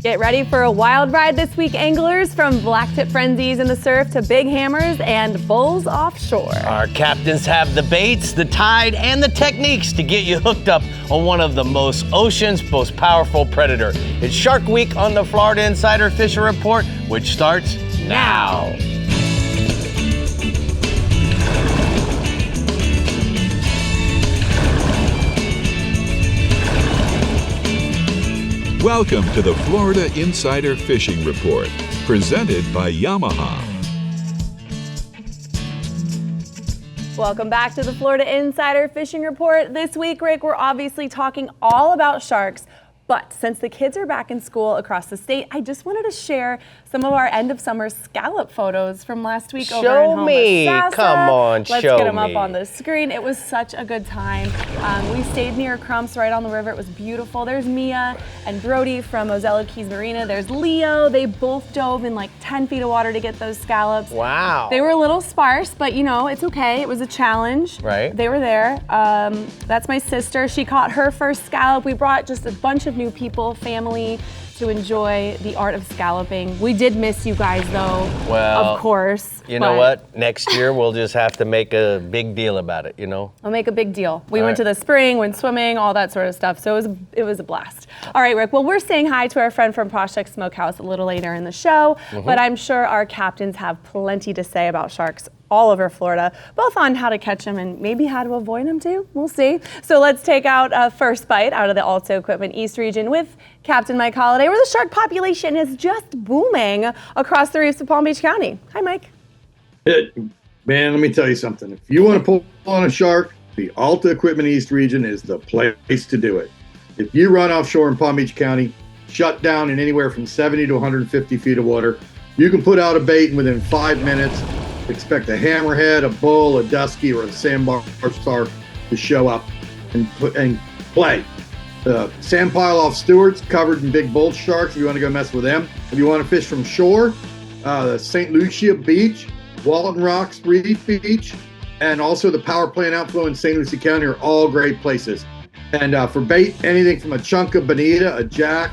Get ready for a wild ride this week, anglers, from blacktip frenzies in the surf to big hammers and bulls offshore. Our captains have the baits, the tide, and the techniques to get you hooked up on one of the ocean's most powerful predator. It's Shark Week on the Florida Insider Fishing Report, which starts now. Welcome to the Florida Insider Fishing Report, presented by Yamaha. Welcome back to the Florida Insider Fishing Report. This week, Rick, we're obviously talking all about sharks, but since the kids are back in school across the state, I just wanted to share some of our end of summer scallop photos from last week over in Homosassa. Come on, Let's show get them me. up on the screen. It was such a good time. We stayed near Crumps right on the river. It was beautiful. There's Mia and Brody from Ozello Keys Marina. There's Leo. They both dove in like 10 feet of water to get those scallops. Wow. They were a little sparse, but you know, it's okay. It was a challenge. Right. They were there. That's my sister. She caught her first scallop. We brought just a bunch of new people, family, to enjoy the art of scalloping. We did miss you guys though, Well, of course. You know what? Next year we'll just have to make a big deal about it, you know? I'll make a big deal. We went to the spring, went swimming, all that sort of stuff. So it was a blast. All right, Rick. Well, we're saying hi to our friend from Project Smokehouse a little later in the show, but I'm sure our captains have plenty to say about sharks all over Florida, both on how to catch them and maybe how to avoid them too. We'll see. So let's take out a first bite out of the Alto Equipment East region with Captain Mike Holliday, where the shark population is just booming across the reefs of Palm Beach County. Hi, Mike. Man, let me tell you something. If you want to pull on a shark, the Alta Equipment East region is the place to do it. If you run offshore in Palm Beach County, shut down in anywhere from 70 to 150 feet of water, you can put out a bait and within 5 minutes, expect a hammerhead, a bull, a dusky, or a sandbar shark to show up and play. The sand pile off Stewart's covered in big bull sharks if you want to go mess with them. If you want to fish from shore, the St. Lucia Beach, Walton Rocks Reef Beach, and also the power plant outflow in St. Lucie County are all great places. And for bait, anything from a chunk of bonita, a jack,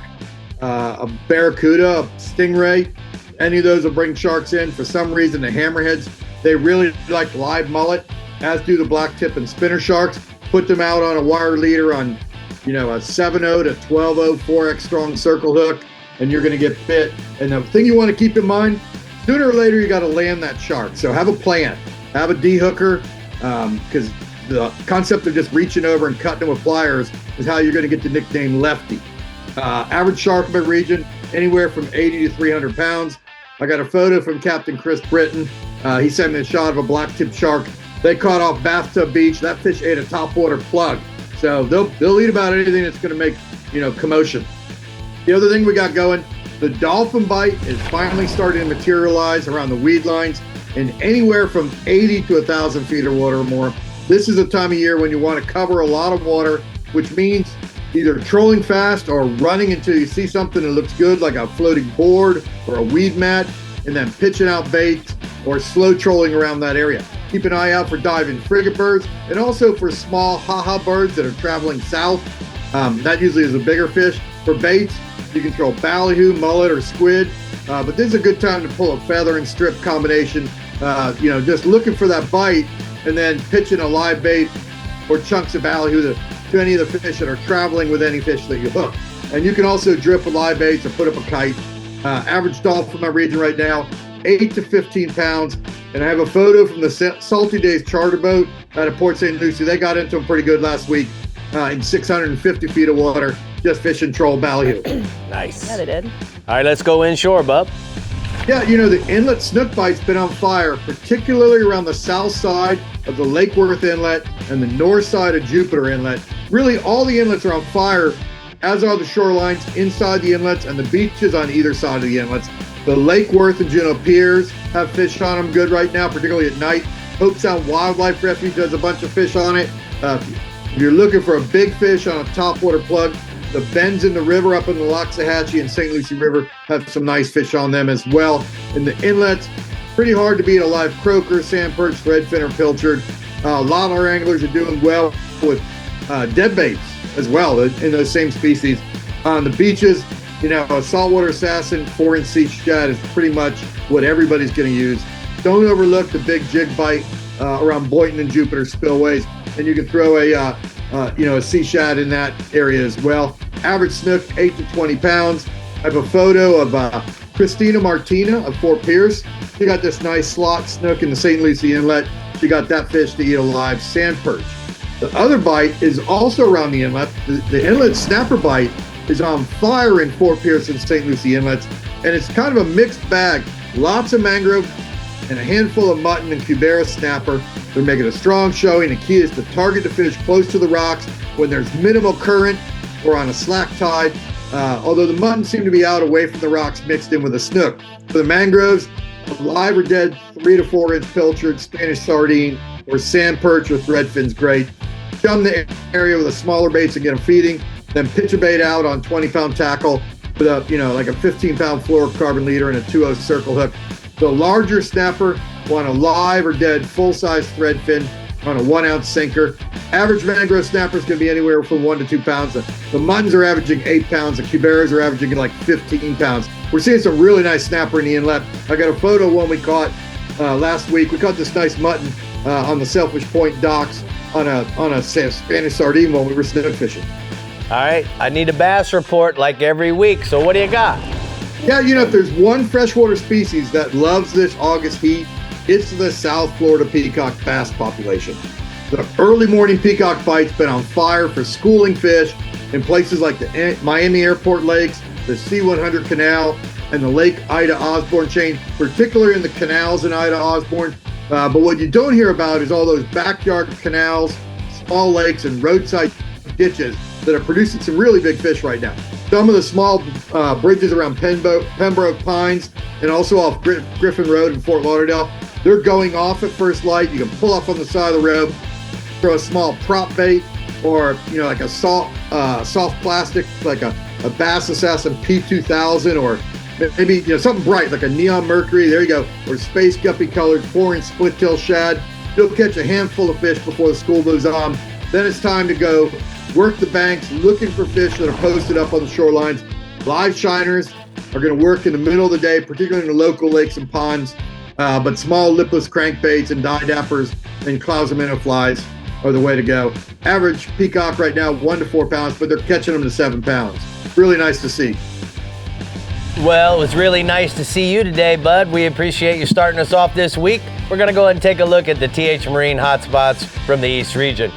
a barracuda, a stingray, any of those will bring sharks in. For some reason, the hammerheads, they really like live mullet, as do the blacktip and spinner sharks. Put them out on a wire leader on, a 7.0 to 12.0 4X strong circle hook, and you're going to get bit. And the thing you want to keep in mind, sooner or later, you got to land that shark. So have a plan. Have a D-hooker, because the concept of just reaching over and cutting them with pliers is how you're going to get the nickname Lefty. Average shark in the region, anywhere from 80 to 300 pounds. I got a photo from Captain Chris Britton. He sent me a shot of a blacktip shark. They caught off Bathtub Beach. That fish ate a topwater plug. So they'll eat about anything that's going to make, commotion. The other thing we got going, the dolphin bite is finally starting to materialize around the weed lines in anywhere from 80 to 1,000 feet of water or more. This is a time of year when you want to cover a lot of water, which means either trolling fast or running until you see something that looks good, like a floating board or a weed mat, and then pitching out baits or slow trolling around that area. Keep an eye out for diving frigate birds and also for small haha birds that are traveling south. That usually is a bigger fish. For baits, you can throw ballyhoo, mullet, or squid, but this is a good time to pull a feather and strip combination. Just looking for that bite and then pitching a live bait or chunks of ballyhoo to any of the fish that are traveling with any fish that you hook. And you can also drift with live baits or put up a kite. Average dolphin in my region right now, 8 to 15 pounds. And I have a photo from the Salty Days charter boat out of Port St. Lucie. They got into them pretty good last week in 650 feet of water, just fishing troll ballyhoo. Nice. Yeah, they did. All right, let's go inshore, bub. Yeah, the inlet snook bite's been on fire, particularly around the south side of the Lake Worth Inlet and the north side of Jupiter Inlet. Really, all the inlets are on fire, as are the shorelines inside the inlets and the beaches on either side of the inlets. The Lake Worth and Juneau Piers have fish on them good right now, particularly at night. Hope Sound Wildlife Refuge has a bunch of fish on it. If you're looking for a big fish on a topwater plug, the bends in the river up in the Loxahatchee and St. Lucie River have some nice fish on them as well. In the inlets, pretty hard to beat a live croaker, sand perch, redfin, or pilchard. A lot of our anglers are doing well with dead baits as well in those same species. On the beaches, A saltwater assassin 4-inch sea shad is pretty much what everybody's going to use. Don't overlook the big jig bite around Boynton and Jupiter spillways, and you can throw a sea shad in that area as well. Average snook 8 to 20 pounds. I have a photo of Christina Martina of Fort Pierce. She got this nice slot snook in the St. Lucie Inlet. She got that fish to eat a live sand perch. The other bite is also around the inlet. The inlet snapper bite is on fire in Fort Pierce and St. Lucie Inlets, and it's kind of a mixed bag. Lots of mangrove and a handful of mutton and cubera snapper. They're making a strong showing. The key is to target the fish close to the rocks when there's minimal current or on a slack tide, although the mutton seem to be out away from the rocks mixed in with a snook. For the mangroves, live or dead 3 to 4 inch pilchard, Spanish sardine, or sand perch or threadfin's great. Chum the area with a smaller baits and get them feeding. Then pitch a bait out on 20-pound tackle with like a 15-pound fluorocarbon leader and a 2/0 circle hook. The larger snapper want a live or dead full-size threadfin on a 1-ounce sinker. Average mangrove snapper is going to be anywhere from 1 to 2 pounds. The muttons are averaging 8 pounds. The cuberas are averaging like 15 pounds. We're seeing some really nice snapper in the inlet. I got a photo of one we caught last week. We caught this nice mutton on the Selfish Point docks on a Spanish sardine while we were snook fishing. All right, I need a bass report like every week. So what do you got? Yeah, if there's one freshwater species that loves this August heat, it's the South Florida peacock bass population. The early morning peacock bite's been on fire for schooling fish in places like the Miami Airport lakes, the C-100 Canal, and the Lake Ida Osborne chain, particularly in the canals in Ida Osborne. But what you don't hear about is all those backyard canals, small lakes, and roadside ditches that are producing some really big fish right now. Some of the small bridges around Pembroke Pines and also off Griffin Road in Fort Lauderdale, they're going off at first light. You can pull off on the side of the road, throw a small prop bait, or like a soft plastic, like a Bass Assassin P2000, or maybe something bright like a neon mercury. There you go, or space guppy colored 4-inch split tail shad. You'll catch a handful of fish before the school moves on. Then it's time to go work the banks, looking for fish that are posted up on the shorelines. Live shiners are going to work in the middle of the day, particularly in the local lakes and ponds. But small lipless crankbaits and dye dappers and clouds of minnow flies are the way to go. Average peacock right now 1 to 4 pounds, but they're catching them to 7 pounds. Really nice to see. Well, it was really nice to see you today, Bud. We appreciate you starting us off this week. We're going to go ahead and take a look at the TH Marine hotspots from the East region.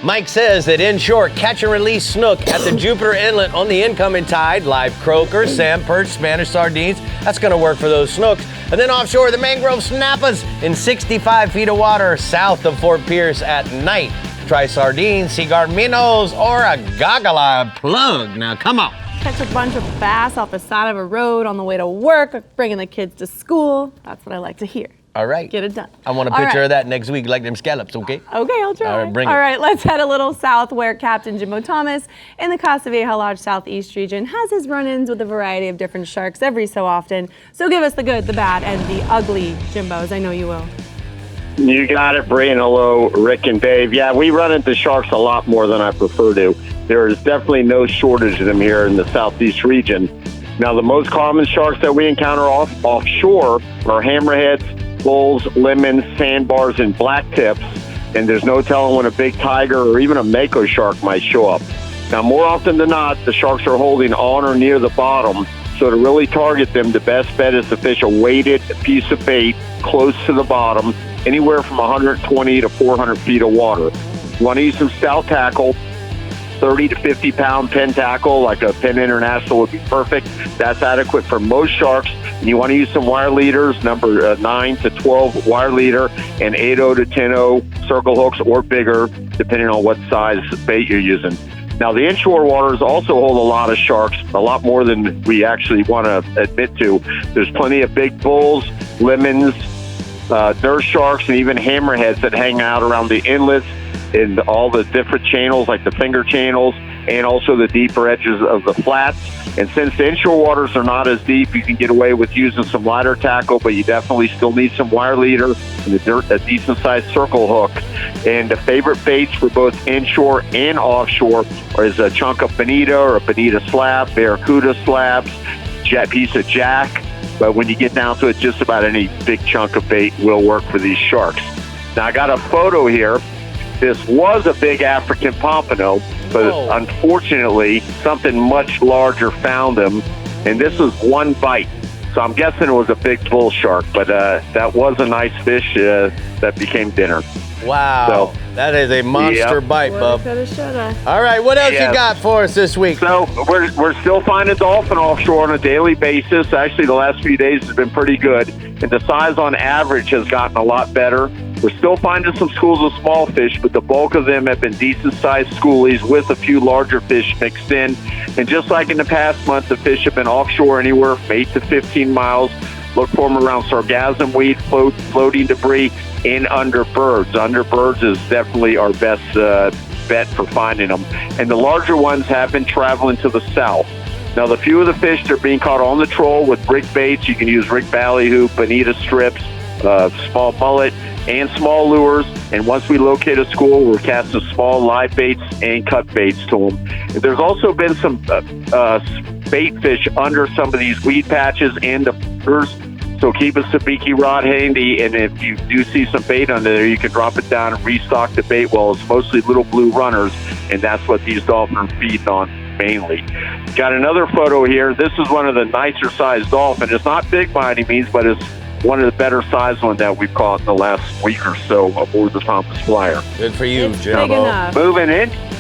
Mike says that inshore, catch and release snook at the Jupiter Inlet on the incoming tide, live croaker, sand perch, Spanish sardines. That's going to work for those snooks. And then offshore, the mangrove snappers in 65 feet of water south of Fort Pierce at night. Try sardines, cigar minnows, or a goggle-eye plug. Now, come on. Catch a bunch of bass off the side of a road on the way to work, bringing the kids to school. That's what I like to hear. All right. Get it done. I want a picture of that next week, like them scallops, okay? Okay, I'll try. All right, bring it. All right, let's head a little south where Captain Jimbo Thomas in the Casa Vieja Lodge Southeast region has his run-ins with a variety of different sharks every so often. So give us the good, the bad, and the ugly, Jimbos. I know you will. You got it, Bree, and hello, Rick and Dave. Yeah, we run into sharks a lot more than I prefer to. There is definitely no shortage of them here in the Southeast region. Now, the most common sharks that we encounter offshore are hammerheads, bulls, lemons, sandbars, and blacktips, and there's no telling when a big tiger or even a mako shark might show up. Now, more often than not, the sharks are holding on or near the bottom, so to really target them, the best bet is to fish a weighted piece of bait close to the bottom, anywhere from 120 to 400 feet of water. You want to use some stout tackle. 30 to 50 pound Penn tackle, like a Penn International would be perfect. That's adequate for most sharks. And you want to use some wire leaders, number 9 to 12 wire leader, and 8.0 to 10.0 circle hooks or bigger, depending on what size bait you're using. Now, the inshore waters also hold a lot of sharks, a lot more than we actually want to admit to. There's plenty of big bulls, lemons, nurse sharks, and even hammerheads that hang out around the inlets in all the different channels, like the finger channels. and also the deeper edges of the flats. And since the inshore waters are not as deep, you can get away with using some lighter tackle, but you definitely still need some wire leader and a decent-sized circle hook. And the favorite baits for both inshore and offshore is a chunk of bonita or a bonita slab, barracuda slabs, piece of jack. But when you get down to it, just about any big chunk of bait will work for these sharks. Now, I got a photo here. This was a big African pompano, but unfortunately, something much larger found him, and this was one bite. So I'm guessing it was a big bull shark, but that was a nice fish that became dinner. Wow, so, that is a monster bite, bub. Coulda, shoulda. All right, what else you got for us this week? So we're still finding dolphin offshore on a daily basis. Actually, the last few days has been pretty good, and the size on average has gotten a lot better. We're still finding some schools of small fish, but the bulk of them have been decent-sized schoolies with a few larger fish mixed in. And just like in the past month, the fish have been offshore anywhere from 8 to 15 miles. Look for them around sargassum weed, floating debris, and under birds. Under birds is definitely our best bet for finding them. And the larger ones have been traveling to the south. Now, the few of the fish that are being caught on the troll with rig baits, you can use rig ballyhoo, bonita strips, small mullet, and small lures. And once we locate a school, we're casting small live baits and cut baits to them. And there's also been some bait fish under some of these weed patches and the furs. So keep a sabiki rod handy, and if you do see some bait under there, you can drop it down and restock the bait well. It's mostly little blue runners, and that's what these dolphins are feeding on mainly. Got another photo here. This is one of the nicer sized dolphins. It's not big by any means, but it's one of the better sized ones that we've caught in the last week or so aboard the Thomas Flyer. Good for you, It's Jimbo. big enough.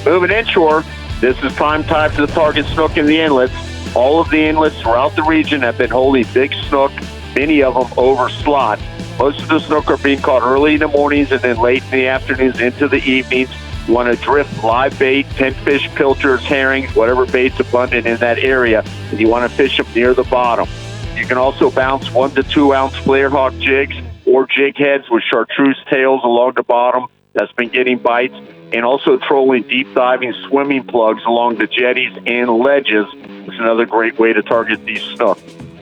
Moving inshore, this is prime time for the target snook in the inlets. All of the inlets throughout the region have been holding big snook, many of them over slot. Most of the snook are being caught early in the mornings and then late in the afternoons into the evenings. You want to drift live bait, pinfish, pilchards, herrings, whatever bait's abundant in that area, and you want to fish them near the bottom. You can also bounce 1 to 2 ounce flare hawk jigs or jig heads with chartreuse tails along the bottom. That's been getting bites. And also trolling deep diving swimming plugs along the jetties and ledges is another great way to target these snook.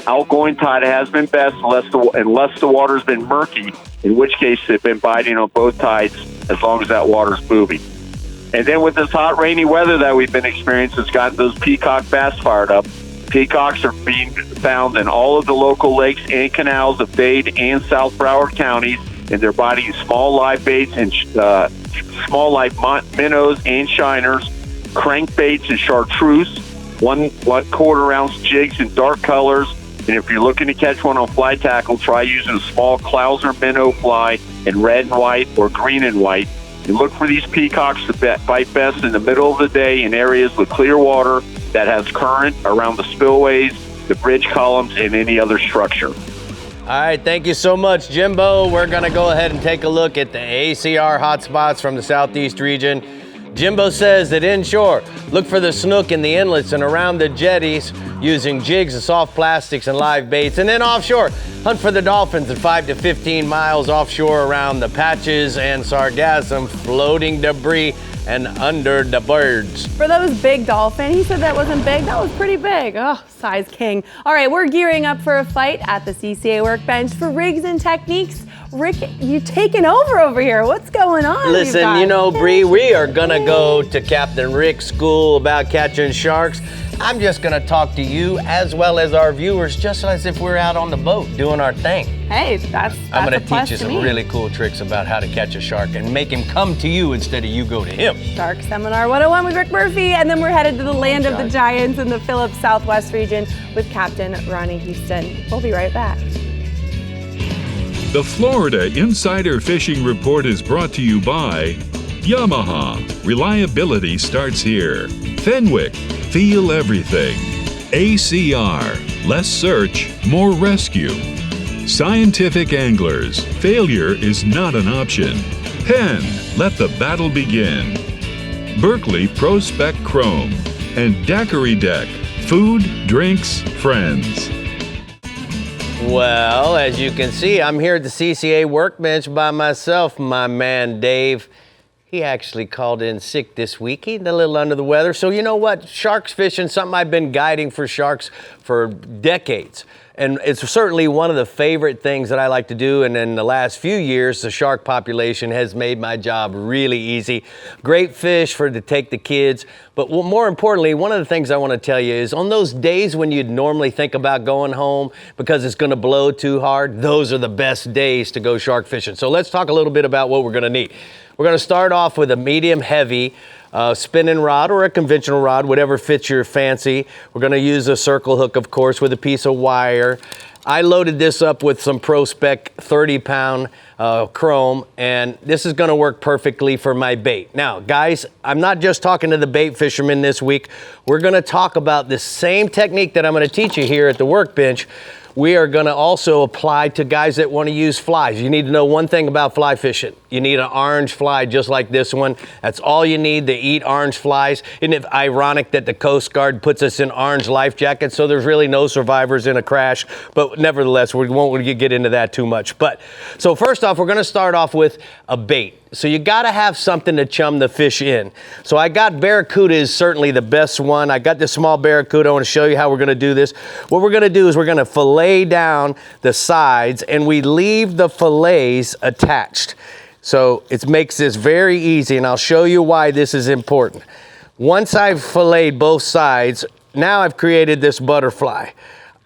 Outgoing tide has been best unless the water's been murky, in which case they've been biting on both tides as long as that water's moving. And then with this hot, rainy weather that we've been experiencing, it's gotten those peacock bass fired up. Peacocks are being found in all of the local lakes and canals of Dade and South Broward counties, and they're biting small live baits and small live minnows and shiners, crankbaits and chartreuse, 1/4 ounce jigs in dark colors. And if you're looking to catch one on fly tackle, try using a small Clouser minnow fly in red and white or green and white. You look for these peacocks to bite best in the middle of the day in areas with clear water that has current around the spillways, the bridge columns, and any other structure. All right, thank you so much, Jimbo. We're going to go ahead and take a look at the ACR hotspots from the southeast region. Jimbo says that inshore, look for the snook in the inlets and around the jetties using jigs of soft plastics and live baits. And then offshore, hunt for the dolphins at 5 to 15 miles offshore around the patches and sargassum, floating debris, and under the birds. For those big dolphin, he said that wasn't big. That was pretty big. Oh, size king. All right, we're gearing up for a fight at the CCA workbench for rigs and techniques. Rick, you taking over here. What's going on? Listen, you know, Bree, we are going to go to Captain Rick's school about catching sharks. I'm just going to talk to you as well as our viewers, just as if we're out on the boat doing our thing. Hey, that's I'm going a to plus teach you to some me. really cool tricks about how to catch a shark and make him come to you instead of you go to him. Shark Seminar 101 with Rick Murphy, and then we're headed to the land of the giants in the Phillips Southwest region with Captain Ronnie Houston. We'll be right back. The Florida Insider Fishing Report is brought to you by Yamaha. Reliability starts here. Fenwick. Feel everything. ACR. Less search, more rescue. Scientific Anglers. Failure is not an option. Penn. Let the battle begin. Berkeley Pro Spec Chrome. And Daiquiri Deck. Food, drinks, friends. Well, as you can see, I'm here at the CCA workbench by myself, my man Dave. He actually called in sick this week. He's a little under the weather. So you know what? Sharks fishing, something I've been guiding for sharks for decades. And it's certainly one of the favorite things that I like to do. And in the last few years, the shark population has made my job really easy. Great fish to take the kids. But more importantly, one of the things I want to tell you is on those days when you'd normally think about going home because it's going to blow too hard, those are the best days to go shark fishing. So let's talk a little bit about what we're going to need. We're going to start off with a medium heavy spinning rod or a conventional rod, whatever fits your fancy. We're going to use a circle hook, of course, with a piece of wire. I loaded this up with some Pro Spec 30-pound chrome, and this is going to work perfectly for my bait. Now, guys, I'm not just talking to the bait fishermen this week. We're going to talk about the same technique that I'm going to teach you here at the workbench. We are going to also apply to guys that want to use flies. You need to know one thing about fly fishing. You need an orange fly just like this one. That's all you need to eat orange flies. Isn't it ironic that the Coast Guard puts us in orange life jackets so there's really no survivors in a crash? But nevertheless, we won't get into that too much. So first off, we're going to start off with a bait. So you got to have something to chum the fish in. So I got barracuda is certainly the best one. I got this small barracuda. I want to show you how we're going to do this. What we're going to do is we're going to fillet down the sides and we leave the fillets attached. So it makes this very easy, and I'll show you why this is important. Once I've filleted both sides, now I've created this butterfly.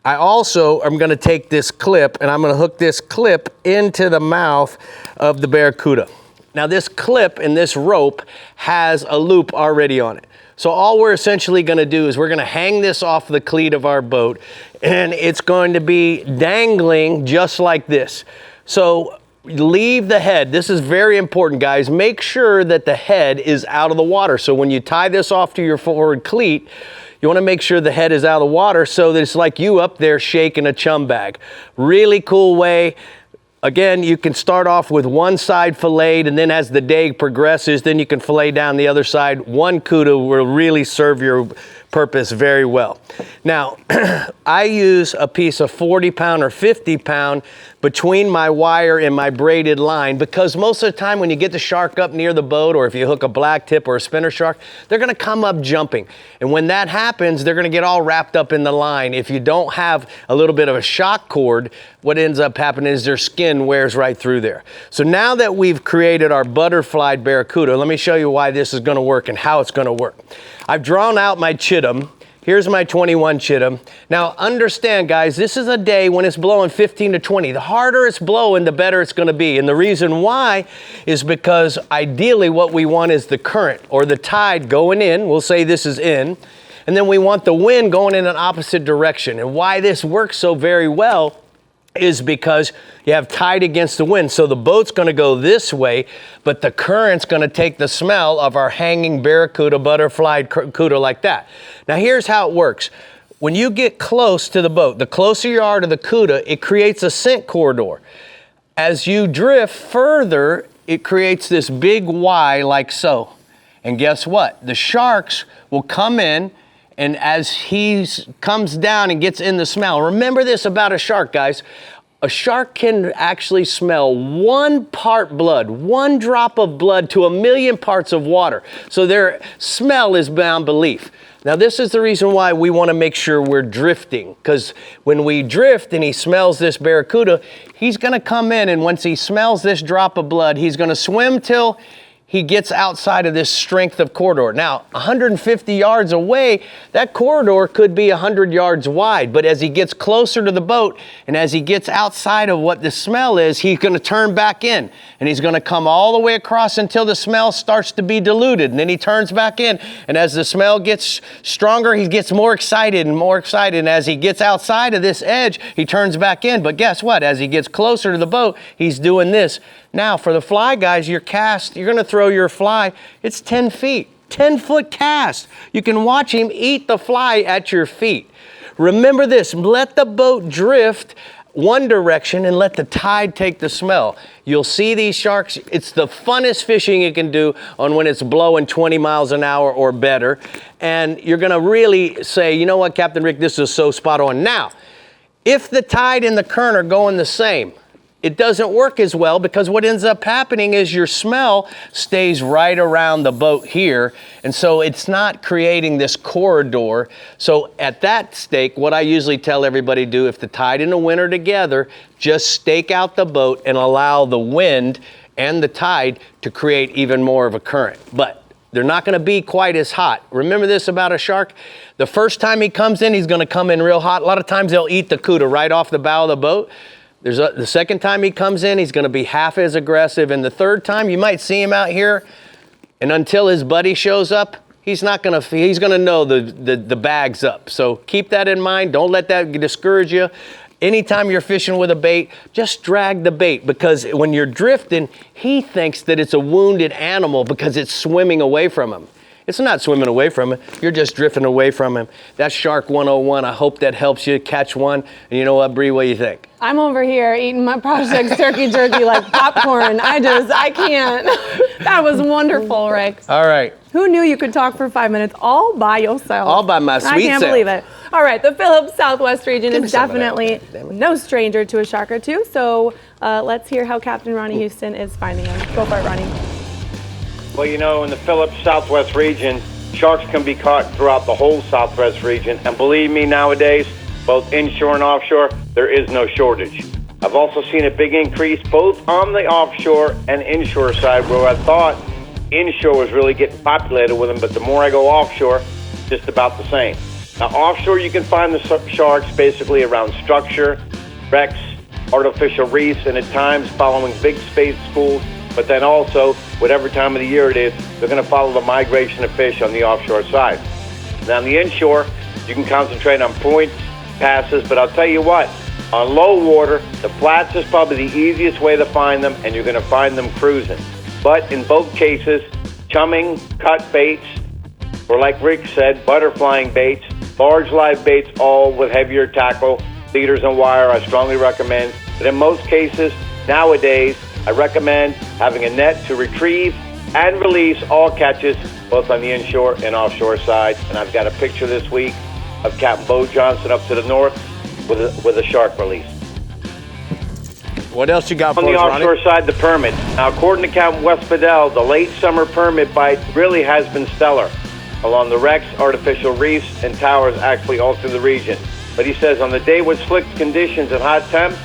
I also am going to take this clip and I'm going to hook this clip into the mouth of the barracuda. Now this clip and this rope has a loop already on it. So all we're essentially going to do is we're going to hang this off the cleat of our boat, and it's going to be dangling just like this. So leave the head. This is very important, guys. Make sure that the head is out of the water. So when you tie this off to your forward cleat, you want to make sure the head is out of the water so that it's like you up there shaking a chum bag. Really cool way. Again, you can start off with one side filleted, and then as the day progresses, then you can fillet down the other side. One cuda will really serve your purpose very well. Now, I use a piece of 40-pound or 50-pound between my wire and my braided line, because most of the time when you get the shark up near the boat, or if you hook a black tip or a spinner shark, they're going to come up jumping. And when that happens, they're going to get all wrapped up in the line. If you don't have a little bit of a shock cord, what ends up happening is their skin wears right through there. So now that we've created our butterfly barracuda, let me show you why this is going to work and how it's going to work. I've drawn out my chittum. Here's my 21 chittum. Now understand, guys, this is a day when it's blowing 15 to 20. The harder it's blowing, the better it's going to be. And the reason why is because ideally what we want is the current or the tide going in. We'll say this is in. And then we want the wind going in an opposite direction. And why this works so very well is because you have tide against the wind. So the boat's going to go this way, but the current's going to take the smell of our hanging barracuda, butterfly cuda like that. Now here's how it works. When you get close to the boat, the closer you are to the cuda, it creates a scent corridor. As you drift further, it creates this big Y like so. And guess what? The sharks will come in, and as he comes down and gets in the smell, remember this about a shark, guys. A shark can actually smell 1 part blood, 1 drop of blood to 1,000,000 parts of water. So their smell is beyond belief. Now this is the reason why we want to make sure we're drifting, because when we drift and he smells this barracuda, he's going to come in, and once he smells this drop of blood, he's going to swim till he gets outside of this strength of corridor. Now, 150 yards away, that corridor could be 100 yards wide, but as he gets closer to the boat and as he gets outside of what the smell is, he's going to turn back in, and he's going to come all the way across until the smell starts to be diluted, and then he turns back in, and as the smell gets stronger, he gets more excited and more excited, and as he gets outside of this edge, he turns back in. But guess what? As he gets closer to the boat, he's doing this. Now, for the fly guys, your cast, you're going to throw your fly, it's 10 feet, 10-foot cast. You can watch him eat the fly at your feet. Remember this, let the boat drift one direction and let the tide take the smell. You'll see these sharks, it's the funnest fishing you can do on when it's blowing 20 miles an hour or better. And you're going to really say, you know what, Captain Rick, this is so spot on. Now, if the tide and the current are going the same, it doesn't work as well because what ends up happening is your smell stays right around the boat here. And so it's not creating this corridor. So at that stake, what I usually tell everybody to do, if the tide and the wind are together, just stake out the boat and allow the wind and the tide to create even more of a current. But they're not going to be quite as hot. Remember this about a shark? The first time he comes in, he's going to come in real hot. A lot of times they'll eat the cuda right off the bow of the boat. The second time he comes in, he's going to be half as aggressive. And the third time, you might see him out here, and until his buddy shows up, he's going to know the bag's up. So keep that in mind. Don't let that discourage you. Anytime you're fishing with a bait, just drag the bait, because when you're drifting, he thinks that it's a wounded animal because it's swimming away from him. It's not swimming away from him. You're just drifting away from him. That's Shark 101. I hope that helps you catch one. And you know what, Bree, what do you think? I'm over here eating my Project Turkey Jerky like popcorn. I can't. That was wonderful, Rick. All right. Who knew you could talk for 5 minutes all by yourself? All by my sweet I can't self. believe it. All right, the Phillips Southwest region Give me is some of that. definitely Damn it. no stranger to a shark or two. So let's hear how Captain Ronnie Houston is finding them. Go for it, Ronnie. Well, you know, in the Phillips Southwest region, sharks can be caught throughout the whole Southwest region. And believe me, nowadays, both inshore and offshore, there is no shortage. I've also seen a big increase both on the offshore and inshore side, where I thought inshore was really getting populated with them, but the more I go offshore, just about the same. Now, offshore, you can find the sharks basically around structure, wrecks, artificial reefs, and at times following big space schools. But then also, whatever time of the year it is, they're going to follow the migration of fish on the offshore side. Now, on the inshore, you can concentrate on points, passes, but I'll tell you what, on low water, the flats is probably the easiest way to find them, and you're going to find them cruising. But in both cases, chumming, cut baits, or like Rick said, butterflying baits, large live baits, all with heavier tackle, leaders and wire, I strongly recommend. But in most cases, nowadays, I recommend having a net to retrieve and release all catches, both on the inshore and offshore side. And I've got a picture this week of Captain Bo Johnson up to the north with a shark release. What else you got for On the us, Ronnie? offshore side, the permit. Now, according to Captain West Fidel, the late summer permit bite really has been stellar along the wrecks, artificial reefs, and towers actually all through the region. But he says on the day with slick conditions and hot temps,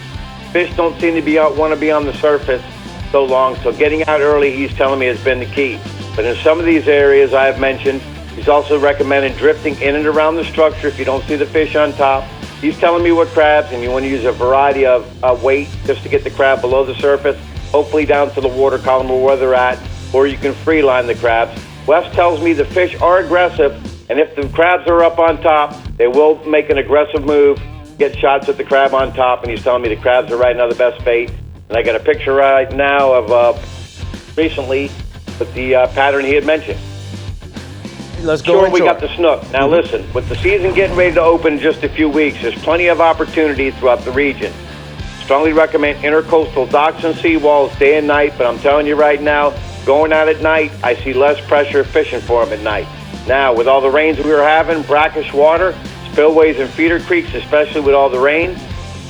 fish don't seem to want to be on the surface so long, so getting out early, he's telling me, has been the key. But in some of these areas I have mentioned, he's also recommending drifting in and around the structure if you don't see the fish on top. He's telling me what crabs, and you want to use a variety of weight just to get the crab below the surface, hopefully down to the water column or where they're at, or you can free line the crabs. Wes tells me the fish are aggressive, and if the crabs are up on top, they will make an aggressive move, get shots at the crab on top, and he's telling me the crabs are right now the best bait. And I got a picture right now of recently with the pattern he had mentioned. Let's go Sure, inshore. we got the snook. Now listen, with the season getting ready to open in just a few weeks, there's plenty of opportunity throughout the region. Strongly recommend intercoastal docks and seawalls day and night, but I'm telling you right now, going out at night, I see less pressure fishing for them at night. Now, with all the rains we were having, brackish water, spillways and feeder creeks, especially with all the rain,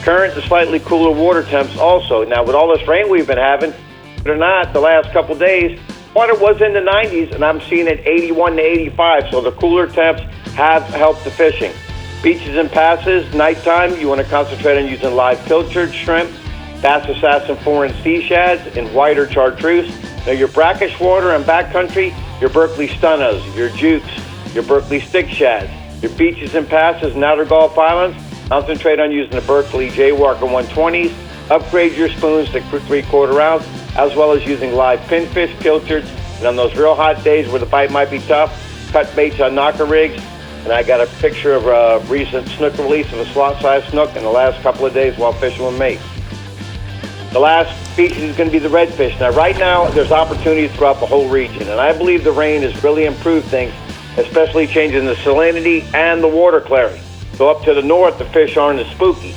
current and slightly cooler water temps also. Now, with all this rain we've been having, believe it or not, the last couple days, water was in the 90s, and I'm seeing it 81 to 85, so the cooler temps have helped the fishing. Beaches and passes, nighttime, you want to concentrate on using live pilchard shrimp, bass assassin 4-inch sea shads, and whiter chartreuse. Now, your brackish water and backcountry, your Berkeley stunnas, your jukes, your Berkeley stick shads, your beaches and passes and outer Gulf Islands, concentrate on using the Berkeley J. Walker 120s. Upgrade your spoons to 3/4 ounce, as well as using live pinfish, pilchards, and on those real hot days where the bite might be tough, cut baits on knocker rigs. And I got a picture of a recent snook release of a slot-sized snook in the last couple of days while fishing with me. The last species is going to be the redfish. Now, right now, there's opportunities throughout the whole region, and I believe the rain has really improved things, especially changing the salinity and the water clarity. So up to the north, the fish aren't as spooky.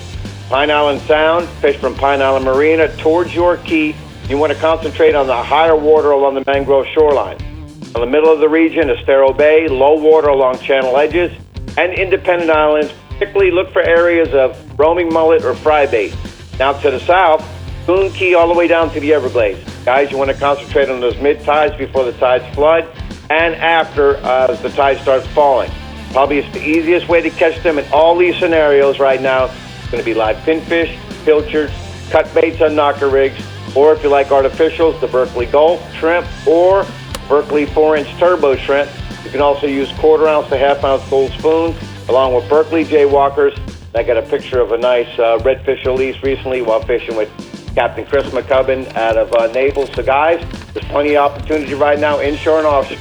Pine Island Sound, fish from Pine Island Marina towards York Key. You want to concentrate on the higher water along the mangrove shoreline. On the middle of the region, Estero Bay, low water along channel edges, and independent islands. Particularly look for areas of roaming mullet or fry bait. Now to the south, Boone Key all the way down to the Everglades. Guys, you want to concentrate on those mid-tides before the tides flood and after as the tide starts falling. Probably it's the easiest way to catch them in all these scenarios right now. It's going to be live pinfish, pilchards, cut baits on knocker rigs, or if you like artificials, the Berkeley Gulf shrimp or Berkeley 4-inch turbo shrimp. You can also use 1/4 ounce to 1/2 ounce gold spoons, along with Berkeley jaywalkers. I got a picture of a nice redfish release recently while fishing with Captain Chris McCubbin out of Naples. So guys, there's plenty of opportunity right now, inshore and offshore.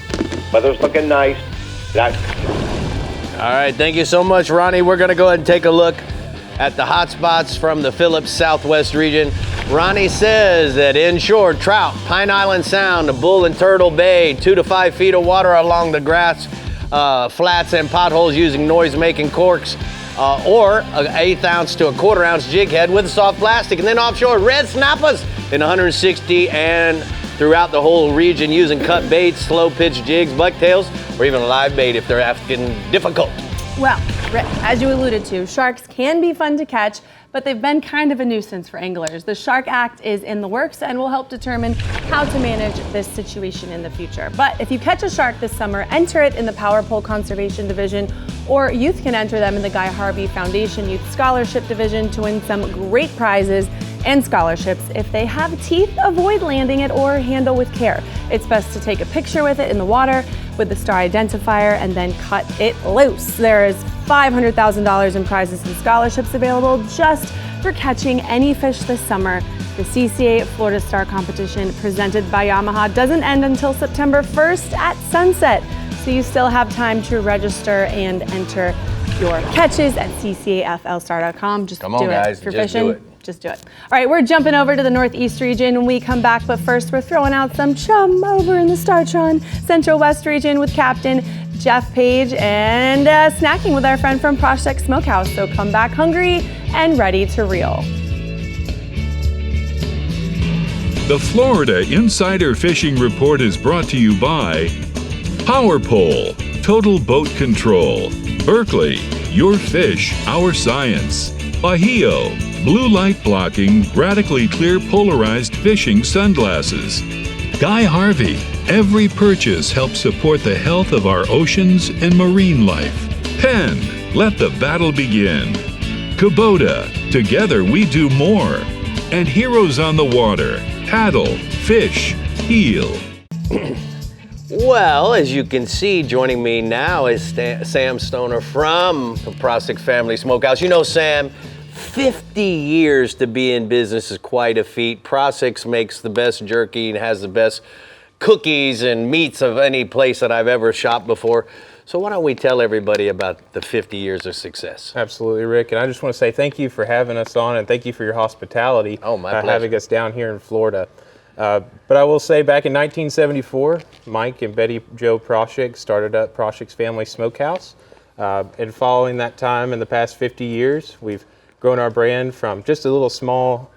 Weather's looking nice. All right, thank you so much, Ronnie. We're going to go ahead and take a look at the hot spots from the Phillips Southwest region. Ronnie says that inshore, trout, Pine Island Sound, the Bull and Turtle Bay, 2 to 5 feet of water along the grass flats and potholes using noise-making corks, or an 1/8 ounce to a 1/4 ounce jig head with soft plastic. And then offshore, red snappers in 160 and throughout the whole region using cut baits, slow pitch jigs, bucktails, or even live bait if they're asking difficult. Well, Rick, as you alluded to, sharks can be fun to catch, but they've been kind of a nuisance for anglers. The Shark Act is in the works and will help determine how to manage this situation in the future. But if you catch a shark this summer, enter it in the Power Pole Conservation Division, or youth can enter them in the Guy Harvey Foundation Youth Scholarship Division to win some great prizes and scholarships. If they have teeth, avoid landing it or handle with care. It's best to take a picture with it in the water with the star identifier and then cut it loose. There is $500,000 in prizes and scholarships available just for catching any fish this summer. The CCA Florida Star Competition presented by Yamaha doesn't end until September 1st at sunset, so you still have time to register and enter your catches at ccaflstar.com. Just Come on, do it. guys, If you're just fishing, do it. just do it. All right, we're jumping over to the Northeast region when we come back, but first we're throwing out some chum over in the Startron Central West region with Captain Jeff Page and snacking with our friend from Project Smokehouse. So come back hungry and ready to reel. The Florida Insider Fishing Report is brought to you by Power Pole, Total Boat Control, Berkeley, Your Fish, Our Science, Bahio, Blue Light Blocking, Radically Clear Polarized Fishing Sunglasses, Guy Harvey, every purchase helps support the health of our oceans and marine life. Penn, let the battle begin. Kubota, together we do more. And Heroes on the Water, paddle, fish, heal. Well, as you can see, joining me now is Sam Stoner from the Prostick Family Smokehouse. You know, Sam, 50 years to be in business is quite a feat. Prostick's makes the best jerky and has the best cookies and meats of any place that I've ever shopped before. So why don't we tell everybody about the 50 years of success? Absolutely, Rick. And I just want to say thank you for having us on and thank you for your hospitality. Oh, my pleasure. Having us down here in Florida. But I will say back in 1974, Mike and Betty Jo Prostick started up Prostick's Family Smokehouse. And following that time in the past 50 years, we've grown our brand from just a little small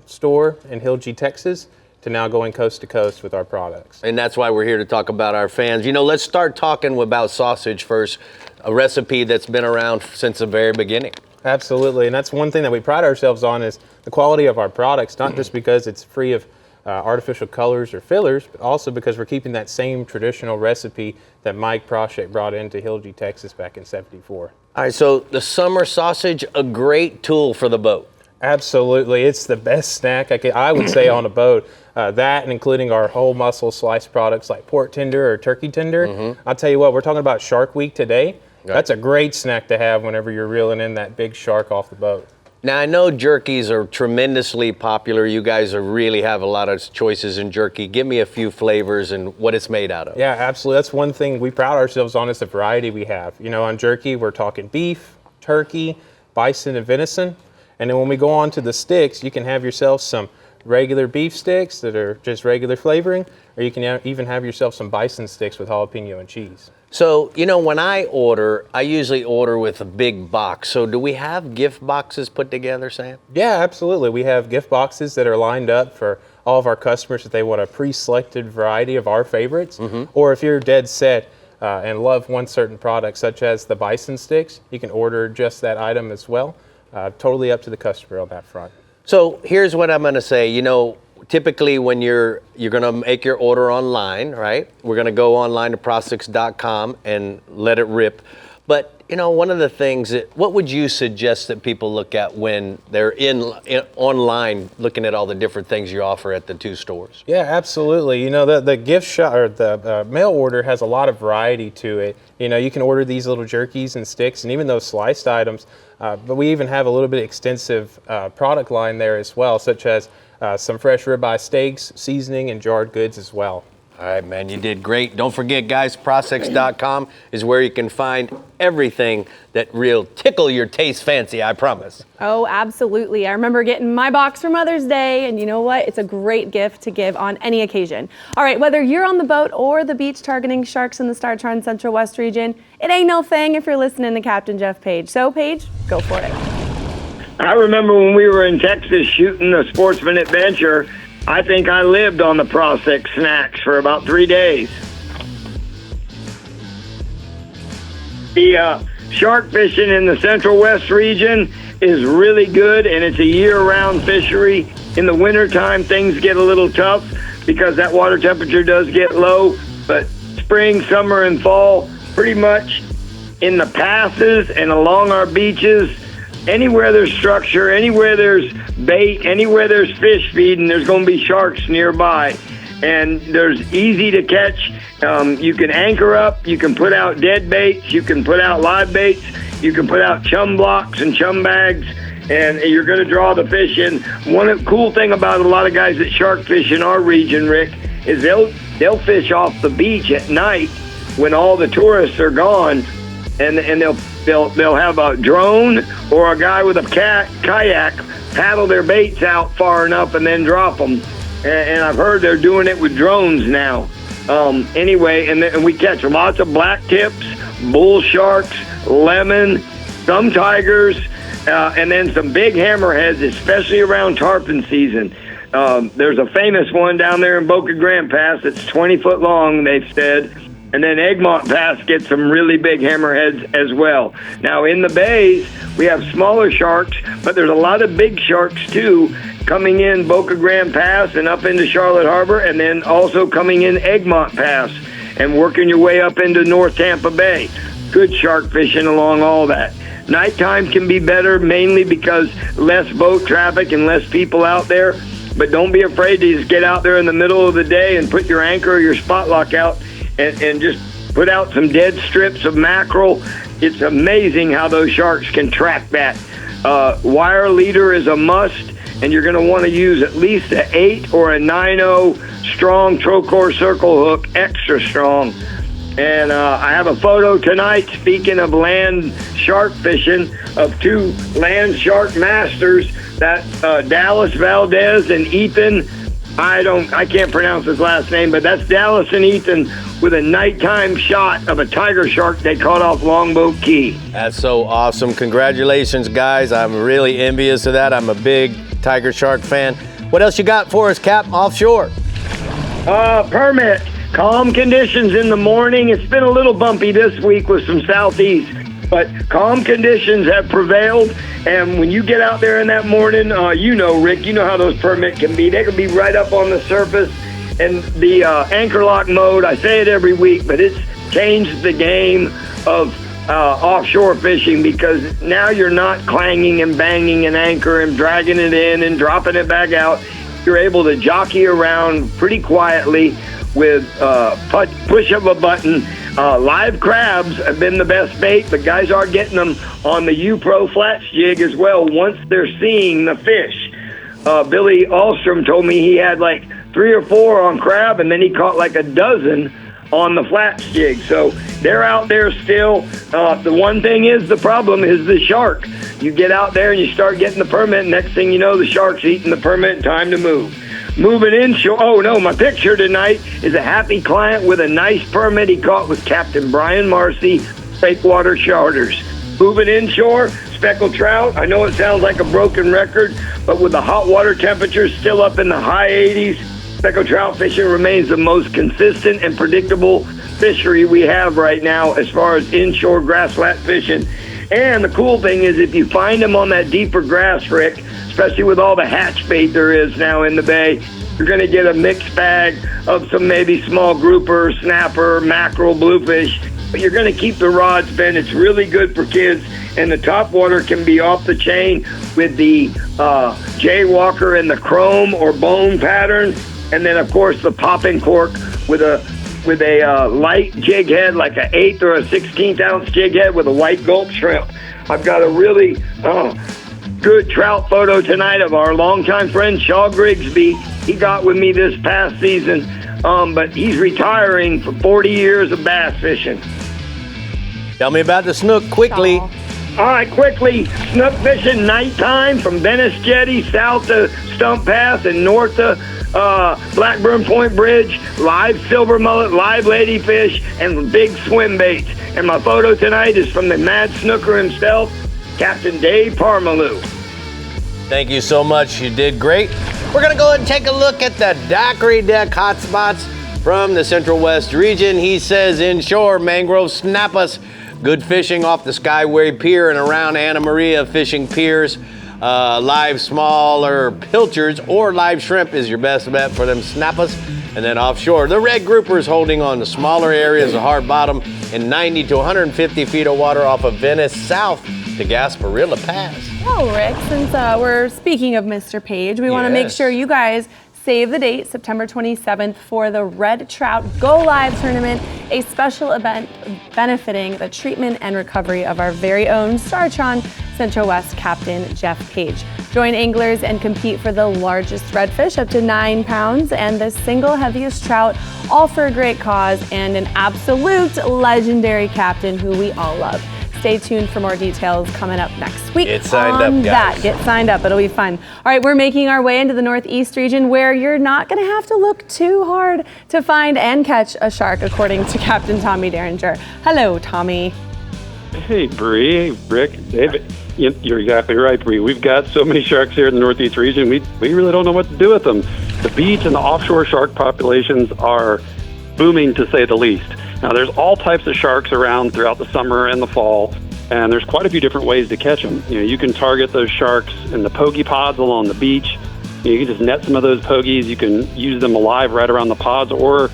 store in Hillgee, Texas, to now going coast to coast with our products. And that's why we're here to talk about our fans. You know, let's start talking about sausage first, a recipe that's been around since the very beginning. Absolutely, and that's one thing that we pride ourselves on is the quality of our products, not just because it's free of artificial colors or fillers, but also because we're keeping that same traditional recipe that Mike Prostick brought into Hillgee, Texas back in '74. All right, so the summer sausage, a great tool for the boat. Absolutely, it's the best snack I would say on a boat. That and including our whole muscle sliced products like pork tender or turkey tender. I'll tell you what, we're talking about Shark Week today. Right. That's a great snack to have whenever you're reeling in that big shark off the boat. Now, I know jerkies are tremendously popular. You guys really have a lot of choices in jerky. Give me a few flavors and what it's made out of. Yeah, absolutely. That's one thing we pride ourselves on is the variety we have. You know, on jerky, we're talking beef, turkey, bison, and venison. And then when we go on to the sticks, you can have yourself some regular beef sticks that are just regular flavoring, or you can even have yourself some bison sticks with jalapeno and cheese. So, you know, when I order, I usually order with a big box. So do we have gift boxes put together, Sam? Yeah, absolutely. We have gift boxes that are lined up for all of our customers if they want a pre-selected variety of our favorites. Or if you're dead set and love one certain product, such as the bison sticks, you can order just that item as well. Totally up to the customer on that front. So here's what I'm going to say. You know, typically when you're going to make your order online, right? We're going to go online to prosix.com and let it rip. But you know, one of the things what would you suggest that people look at when they're in online, looking at all the different things you offer at the two stores? Yeah, absolutely. You know, the gift shop or the mail order has a lot of variety to it. You know, you can order these little jerkies and sticks and even those sliced items, but we even have a little bit extensive product line there as well, such as some fresh ribeye steaks, seasoning, and jarred goods as well. All right, man, you did great. Don't forget, guys, prosix.com is where you can find everything that will tickle your taste fancy, I promise. Oh, absolutely. I remember getting my box for Mother's Day, and you know what? It's a great gift to give on any occasion. All right, whether you're on the boat or the beach targeting sharks in the Star-Tron Central West region, it ain't no thing if you're listening to Captain Jeff Page. So, Page, go for it. I remember when we were in Texas shooting a Sportsman Adventure, I think I lived on the Prosix snacks for about 3 days. The shark fishing in the Central West region is really good, and it's a year-round fishery. In the wintertime, things get a little tough because that water temperature does get low, but spring, summer, and fall, pretty much in the passes and along our beaches, anywhere there's structure, anywhere there's bait, anywhere there's fish feeding, there's going to be sharks nearby. And there's easy to catch. You can anchor up, you can put out dead baits, you can put out live baits, you can put out chum blocks and chum bags, and you're going to draw the fish in. One cool thing about a lot of guys that shark fish in our region, Rick, is they'll fish off the beach at night when all the tourists are gone, and they'll have a drone or a guy with a kayak paddle their baits out far enough and then drop them. And I've heard they're doing it with drones now. Anyway, and we catch lots of black tips, bull sharks, lemon, some tigers, and then some big hammerheads, especially around tarpon season. There's a famous one down there in Boca Grande Pass that's 20 foot long, they've said. And then Egmont Pass gets some really big hammerheads as well. Now, in the bays, we have smaller sharks, but there's a lot of big sharks, too, coming in Boca Grande Pass and up into Charlotte Harbor, and then also coming in Egmont Pass and working your way up into North Tampa Bay. Good shark fishing along all that. Nighttime can be better, mainly because less boat traffic and less people out there. But don't be afraid to just get out there in the middle of the day and put your anchor or your spot lock out and just put out some dead strips of mackerel. It's amazing how those sharks can track that. Wire leader is a must, and you're going to want to use at least an 8 or a 9/0 strong Trocor circle hook, extra strong. And I have a photo tonight, speaking of land shark fishing, of two land shark masters, that Dallas Valdez and Ethan. I can't pronounce his last name, but that's Dallas and Ethan with a nighttime shot of a tiger shark they caught off Longboat Key. That's so awesome. Congratulations, guys. I'm really envious of that. I'm a big tiger shark fan. What else you got for us, Cap, offshore? Permit. Calm conditions in the morning. It's been a little bumpy this week with some southeast, but calm conditions have prevailed. And when you get out there in that morning, you know, Rick, you know how those permit can be. They can be right up on the surface. And the anchor lock mode, I say it every week, but it's changed the game of offshore fishing, because now you're not clanging and banging an anchor and dragging it in and dropping it back out. You're able to jockey around pretty quietly with push of a button. Live crabs have been the best bait, but guys are getting them on the U-Pro flats jig as well once they're seeing the fish. Billy Ahlstrom told me he had like 3 or 4 on crab, and then he caught like a dozen on the flats jig. So they're out there still. The one thing is, the problem is the shark. You get out there and you start getting the permit, next thing you know, the shark's eating the permit, time to move. Moving inshore, oh no, my picture tonight is a happy client with a nice permit he caught with Captain Brian Marcy, Breakwater Charters. Moving inshore, speckled trout. I know it sounds like a broken record, but with the hot water temperatures still up in the high 80s, speckled trout fishing remains the most consistent and predictable fishery we have right now as far as inshore grass flat fishing. And the cool thing is if you find them on that deeper grass, Rick, especially with all the hatch bait there is now in the bay, you're going to get a mixed bag of some maybe small grouper, snapper, mackerel, bluefish. But you're going to keep the rods bent. It's really good for kids. And the top water can be off the chain with the jaywalker and the chrome or bone pattern. And then, of course, the popping cork with a light jig head, like an 1/8 or a 1/16 ounce jig head with a white gulp shrimp. I've got a really good trout photo tonight of our longtime friend Shaw Grigsby. He got with me this past season, but he's retiring for 40 years of bass fishing. Tell me about the snook quickly. All right, quickly, snook fishing nighttime from Venice Jetty south to Stump Pass and north to Blackburn Point Bridge, live silver mullet, live ladyfish, and big swim baits. And my photo tonight is from the mad snooker himself, Captain Dave Parmalu. Thank you so much. You did great. We're going to go ahead and take a look at the Daiquiri Deck hotspots from the Central West region. He says inshore, mangrove snappers, good fishing off the Skyway Pier and around Anna Maria fishing piers. Live smaller pilchards or live shrimp is your best bet for them snappers. And then offshore, the red groupers holding on to smaller areas of hard bottom in 90 to 150 feet of water off of Venice south to Gasparilla Pass. Oh, Rick, since we're speaking of Mr. Page, we want to make sure you guys save the date, September 27th, for the Red Trout Go Live Tournament, a special event benefiting the treatment and recovery of our very own Startron Central West Captain Jeff Page. Join anglers and compete for the largest redfish, up to 9 pounds, and the single heaviest trout, all for a great cause and an absolute legendary captain who we all love. Stay tuned for more details coming up next week. Get signed up, guys. Get signed up. It'll be fun. All right, we're making our way into the Northeast region where you're not going to have to look too hard to find and catch a shark, according to Captain Tommy Derringer. Hello, Tommy. Hey, Bree, Rick, David. You're exactly right, Bree. We've got so many sharks here in the Northeast region, we really don't know what to do with them. The beach and the offshore shark populations are booming, to say the least. Now, there's all types of sharks around throughout the summer and the fall, and there's quite a few different ways to catch them. You can target those sharks in the pogie pods along the beach. You can just net some of those pogies. You can use them alive right around the pods, or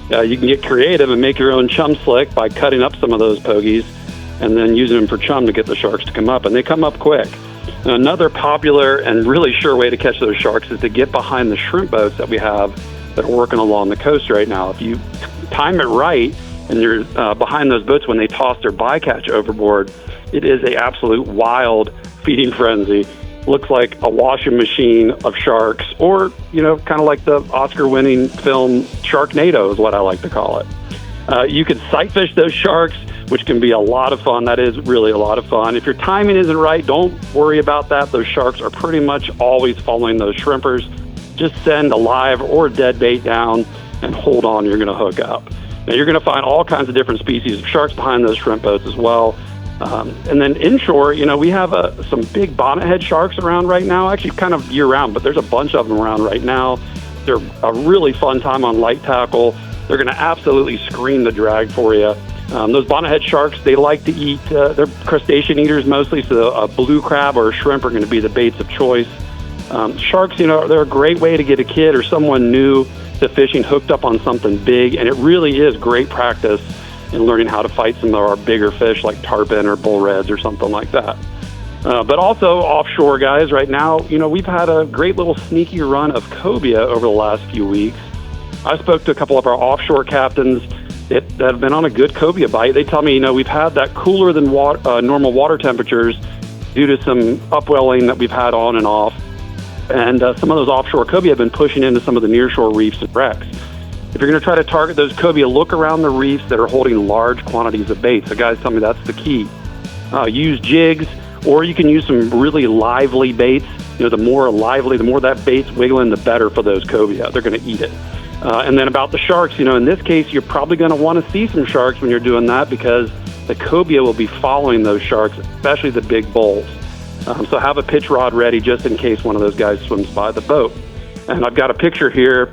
you can get creative and make your own chum slick by cutting up some of those pogies and then using them for chum to get the sharks to come up, and they come up quick. Now, another popular and really sure way to catch those sharks is to get behind the shrimp boats that we have that are working along the coast right now. If you time it right and you're behind those boats when they toss their bycatch overboard, it is an absolute wild feeding frenzy. Looks like a washing machine of sharks, or, kind of like the Oscar-winning film Sharknado is what I like to call it. You can sight fish those sharks, which can be a lot of fun. That is really a lot of fun. If your timing isn't right, don't worry about that. Those sharks are pretty much always following those shrimpers. Just send a live or dead bait down and hold on, you're going to hook up. Now, you're going to find all kinds of different species of sharks behind those shrimp boats as well. And then inshore, we have some big bonnethead sharks around right now, actually kind of year-round, but there's a bunch of them around right now. They're a really fun time on light tackle. They're going to absolutely screen the drag for you. Those bonnethead sharks, they like to eat, they're crustacean eaters mostly, so a blue crab or a shrimp are going to be the baits of choice. Sharks, they're a great way to get a kid or someone new to fishing hooked up on something big, and it really is great practice in learning how to fight some of our bigger fish like tarpon or bull reds or something like that. But also offshore, guys, right now, we've had a great little sneaky run of cobia over the last few weeks. I spoke to a couple of our offshore captains that have been on a good cobia bite. They tell me, we've had that cooler than normal water temperatures due to some upwelling that we've had on and off. And some of those offshore cobia have been pushing into some of the nearshore reefs and wrecks. If you're going to try to target those cobia, look around the reefs that are holding large quantities of bait. So guys tell me that's the key. Use jigs, or you can use some really lively baits. The more lively, the more that bait's wiggling, the better for those cobia. They're going to eat it. And then about the sharks, in this case, you're probably going to want to see some sharks when you're doing that because the cobia will be following those sharks, especially the big bulls. So have a pitch rod ready just in case one of those guys swims by the boat. And I've got a picture here.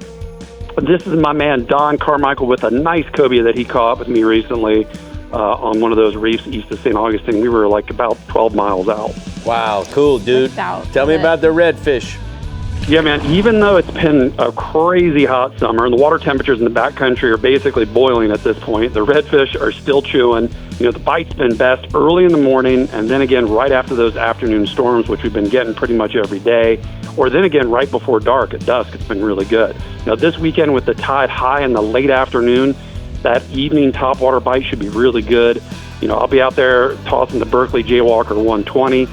This is my man Don Carmichael with a nice cobia that he caught with me recently. on one of those reefs east of St. Augustine. We were like about 12 miles out. Wow, cool, dude. Tell me about the redfish. Yeah, man, even though it's been a crazy hot summer and the water temperatures in the backcountry are basically boiling at this point, the redfish are still chewing. You know, the bite's been best early in the morning and then again right after those afternoon storms, which we've been getting pretty much every day, or then again right before dark at dusk. It's been really good. Now, this weekend with the tide high in the late afternoon, that evening topwater bite should be really good. You know, I'll be out there tossing the Berkeley Jaywalker 120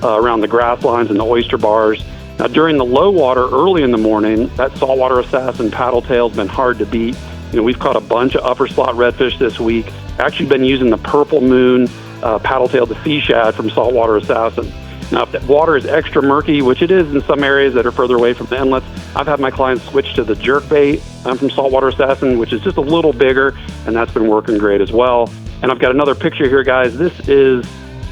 around the grass lines and the oyster bars. Now, during the low water early in the morning, that saltwater assassin paddle tail's been hard to beat. You know, we've caught a bunch of upper slot redfish this week. Actually been using the purple moon paddle tail, the sea shad from saltwater assassin. Now, if the water is extra murky, which it is in some areas that are further away from the inlets, I've had my clients switch to the jerkbait from saltwater assassin, which is just a little bigger, and that's been working great as well. And I've got another picture here, guys. This is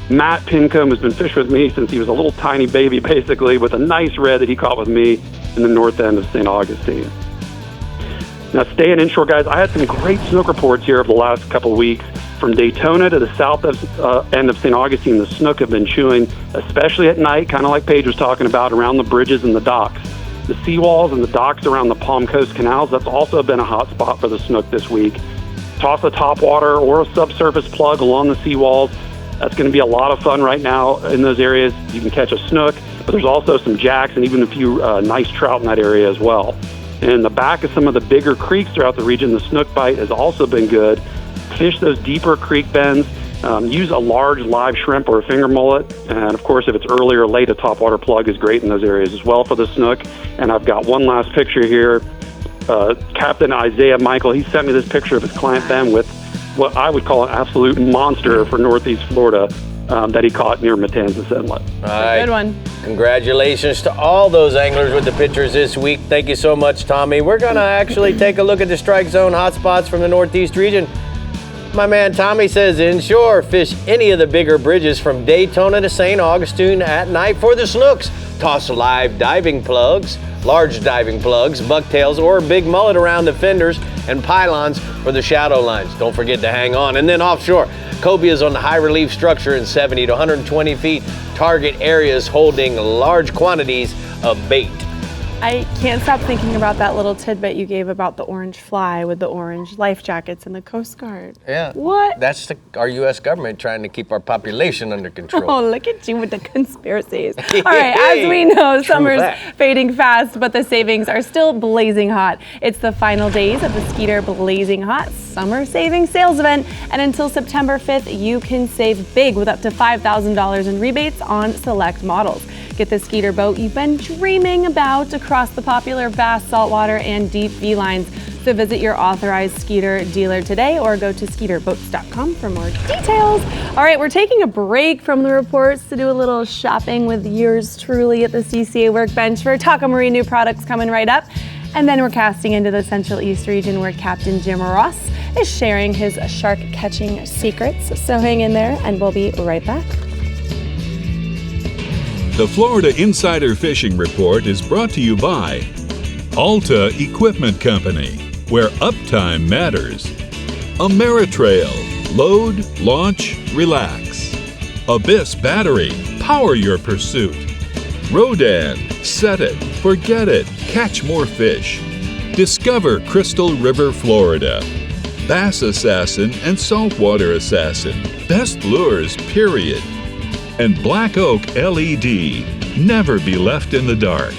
Matt Pincombe, who's been fishing with me since he was a little tiny baby, basically, with a nice red that he caught with me in the north end of St. Augustine. Now, staying inshore, guys, I had some great snook reports here over the last couple of weeks. From Daytona to the south end of St. Augustine, the snook have been chewing, especially at night, kind of like Paige was talking about, around the bridges and the docks. The seawalls and the docks around the Palm Coast canals, that's also been a hot spot for the snook this week. Toss a topwater or a subsurface plug along the seawalls. That's going to be a lot of fun right now in those areas. You can catch a snook, but there's also some jacks and even a few nice trout in that area as well. And in the back of some of the bigger creeks throughout the region, the snook bite has also been good. Fish those deeper creek bends. Use a large live shrimp or a finger mullet. And of course, if it's early or late, a topwater plug is great in those areas as well for the snook. And I've got one last picture here. Captain Isaiah Michael, he sent me this picture of his client Ben with what I would call an absolute monster for Northeast Florida that he caught near Matanzas Inlet. All right. Good one. Congratulations to all those anglers with the pictures this week. Thank you so much, Tommy. We're going to actually take a look at the strike zone hotspots from the Northeast region. My man Tommy says inshore, fish any of the bigger bridges from Daytona to St. Augustine at night for the snooks. Toss live diving plugs, large diving plugs, bucktails, or big mullet around the fenders and pylons for the shadow lines. Don't forget to hang on. And then offshore, cobias on the high relief structure in 70 to 120 feet. Target areas holding large quantities of bait. I can't stop thinking about that little tidbit you gave about the orange fly with the orange life jackets and the Coast Guard. Yeah. What? That's our U.S. government trying to keep our population under control. Oh, look at you with the conspiracies. All right, as we know, summer's fading fast, but the savings are still blazing hot. It's the final days of the Skeeter Blazing Hot Summer Savings Sales Event, and until September 5th, you can save big with up to $5,000 in rebates on select models. Get the Skeeter boat you've been dreaming about across the popular bass, saltwater, and deep V lines. So visit your authorized Skeeter dealer today or go to skeeterboats.com for more details. All right, we're taking a break from the reports to do a little shopping with yours truly at the CCA Workbench for Taco Marine new products coming right up. And then we're casting into the Central East region where Captain Jim Ross is sharing his shark catching secrets. So hang in there and we'll be right back. The Florida Insider Fishing Report is brought to you by Alta Equipment Company, where uptime matters. Ameritrail, load, launch, relax. Abyss Battery, power your pursuit. Rodan, set it, forget it, catch more fish. Discover Crystal River, Florida. Bass Assassin and Saltwater Assassin, best lures, period. And Black Oak LED, never be left in the dark.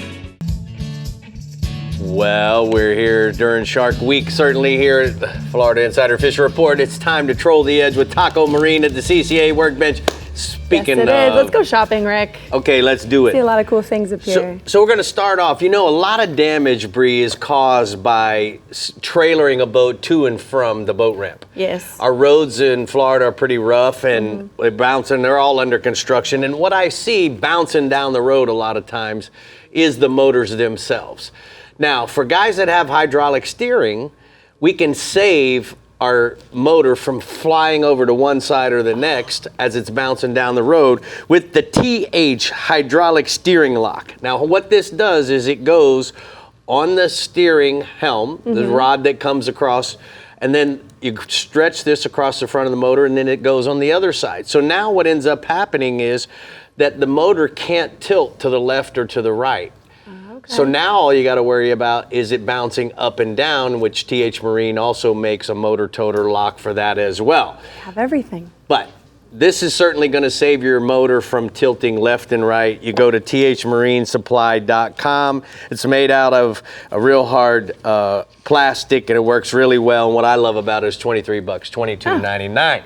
Well, we're here during Shark Week, certainly here at the Florida Insider Fishing Report. It's time to troll the edge with Taco Marine at the CCA Workbench. Speaking yes, it is. Let's go shopping, Rick. Okay, let's do it. See a lot of cool things up here. So we're going to start off. You know, a lot of damage, Bree, is caused by trailering a boat to and from the boat ramp. Yes. Our roads in Florida are pretty rough and they're bouncing. They're all under construction. And what I see bouncing down the road a lot of times is the motors themselves. Now, for guys that have hydraulic steering, we can save our motor from flying over to one side or the next as it's bouncing down the road with the TH hydraulic steering lock. Now, what this does is it goes on the steering helm, the rod that comes across, and then you stretch this across the front of the motor, and then it goes on the other side. So now what ends up happening is that the motor can't tilt to the left or to the right. Okay. So now all you got to worry about is it bouncing up and down, which TH Marine also makes a motor toter lock for that as well. Have everything. But this is certainly going to save your motor from tilting left and right. You go to thmarinesupply.com. It's made out of a real hard plastic, and it works really well. And what I love about it is $23, $22.99.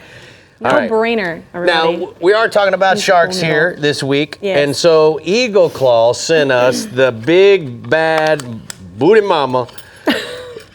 No brainer. Now, we are talking about sharks here this week. Yes. And so Eagle Claw sent us the big, bad, booty mama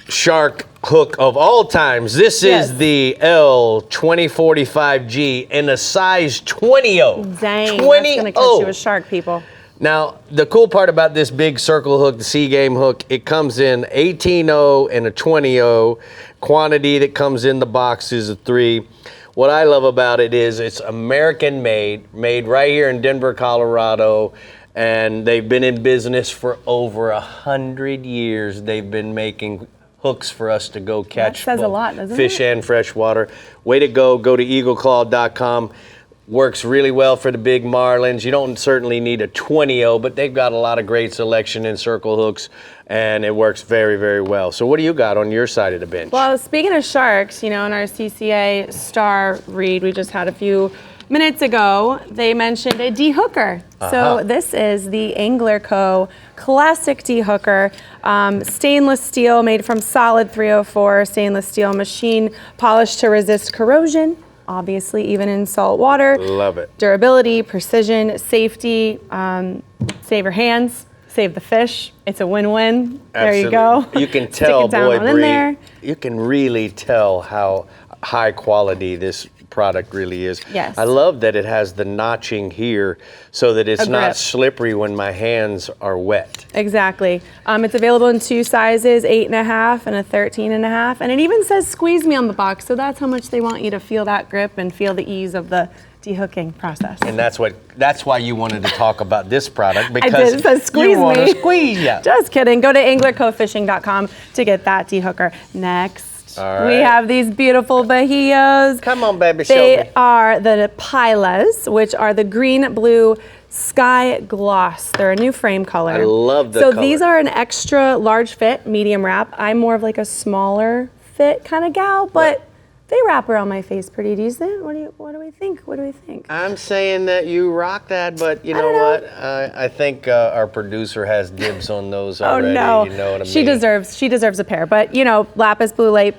shark hook of all times. This is the L2045G in a size 20-0. Dang, 20-0. that's going to catch you a shark, people. Now, the cool part about this big circle hook, the Sea Game hook, it comes in 18-0 and a 20-0. Quantity that comes in the box is a 3. What I love about it is it's American made right here in Denver, Colorado, and they've been in business for over 100 years. They've been making hooks for us to go catch That says a lot, doesn't fish it? and freshwater. Way to go. Go to eagleclaw.com. Works really well for the big marlins. You don't certainly need a 20-0, but they've got a lot of great selection in circle hooks, and it works very, very well. So what do you got on your side of the bench? Well, speaking of sharks, in our CCA star read we just had a few minutes ago, they mentioned a de-hooker. So this is the Angler Co. Classic de-hooker, stainless steel made from solid 304 stainless steel machine, polished to resist corrosion. Obviously, even in salt water. Love it. Durability, precision, safety, save your hands, save the fish. It's a win-win. There you go. You can Stick tell, it down boy, on in there. Bree, you can really tell how high quality this product really is. Yes. I love that it has the notching here so that it's A not grip. slippery when my hands are wet. Exactly. It's available in 2 sizes, 8.5 and a 13.5. And it even says squeeze me on the box. So that's how much they want you to feel that grip and feel the ease of the de-hooking process. And that's why you wanted to talk about this product, I because did. It says squeeze you want me. to squeeze ya. Just kidding. Go to anglercofishing.com to get that de-hooker. Next. All We right. have these beautiful bahillos. Come on, baby, show me. They are the Pilas, which are the green-blue sky gloss. They're a new frame color. I love the So color. these are an extra large fit, medium wrap. I'm more of like a smaller fit kind of gal, but they wrap around my face pretty decent. What do we think? What do we think? I'm saying that you rock that, but you know what? I think our producer has dibs on those already. Oh no, You know what I mean? she deserves a pair. But lapis blue light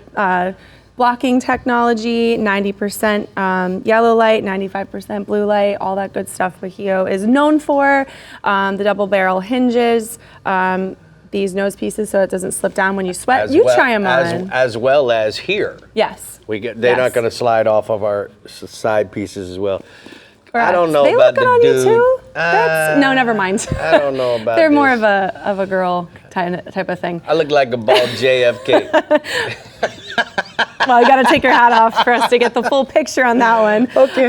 blocking technology, 90% yellow light, 95% blue light, all that good stuff Bahio is known for. The double barrel hinges. These nose pieces so it doesn't slip down when you sweat. Try them on. As well as here. Yes. They're not going to slide off of our side pieces as well. I Correct. don't know they about look good the on dude. you too. No, never mind. I don't know about They're more this. of a girl type of thing. I look like a bald JFK. Well, you got to take your hat off for us to get the full picture on that one. Okay.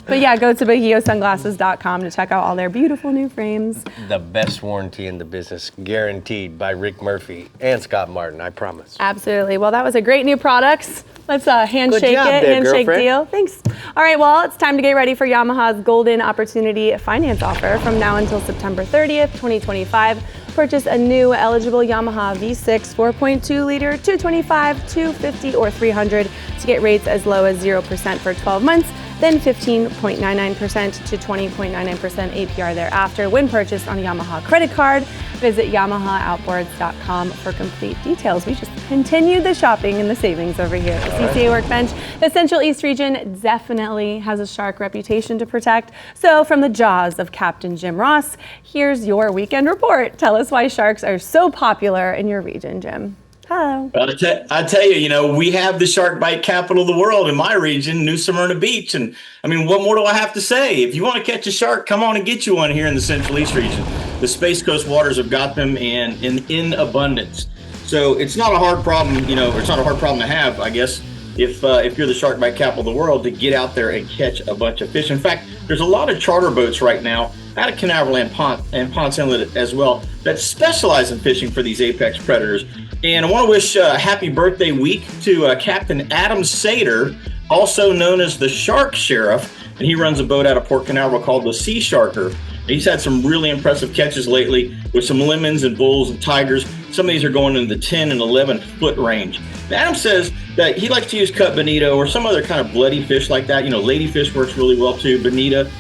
But yeah, go to BahioSunglasses.com to check out all their beautiful new frames. The best warranty in the business, guaranteed by Rick Murphy and Scott Martin, I promise. Absolutely. Well, that was a great new product. Let's handshake Good job it. there, Handshake girlfriend. deal. Thanks. All right, well, it's time to get ready for Yamaha's Golden Opportunity Finance Offer from now until September 30th, 2025. Purchase a new eligible Yamaha V6 4.2 liter, 225, 250, or 300 to get rates as low as 0% for 12 months, then 15.99% to 20.99% APR thereafter when purchased on a Yamaha credit card. Visit YamahaOutboards.com for complete details. We just continued the shopping and the savings over here at the CCA Workbench. The Central East region definitely has a shark reputation to protect. So from the jaws of Captain Jim Ross, here's your weekend report. Tell us why sharks are so popular in your region, Jim. Hello. Well, I tell you, we have the shark bite capital of the world in my region, New Smyrna Beach. And I mean, what more do I have to say? If you want to catch a shark, come on and get you one here in the Central East region. The Space Coast waters have got them in abundance. So it's not a hard problem, or it's not a hard problem to have, I guess, if you're the shark bite capital of the world, to get out there and catch a bunch of fish. In fact, there's a lot of charter boats right now out of Canaveral and Ponce Inlet as well that specialize in fishing for these apex predators. And I want to wish a happy birthday week to Captain Adam Sater, also known as the Shark Sheriff, and he runs a boat out of Port Canaveral called the Sea Sharker. He's had some really impressive catches lately with some lemons and bulls and tigers. Some of these are going into the 10 and 11 foot range. Adam says that he likes to use cut bonito or some other kind of bloody fish like that. You know, ladyfish works really well too, bonita,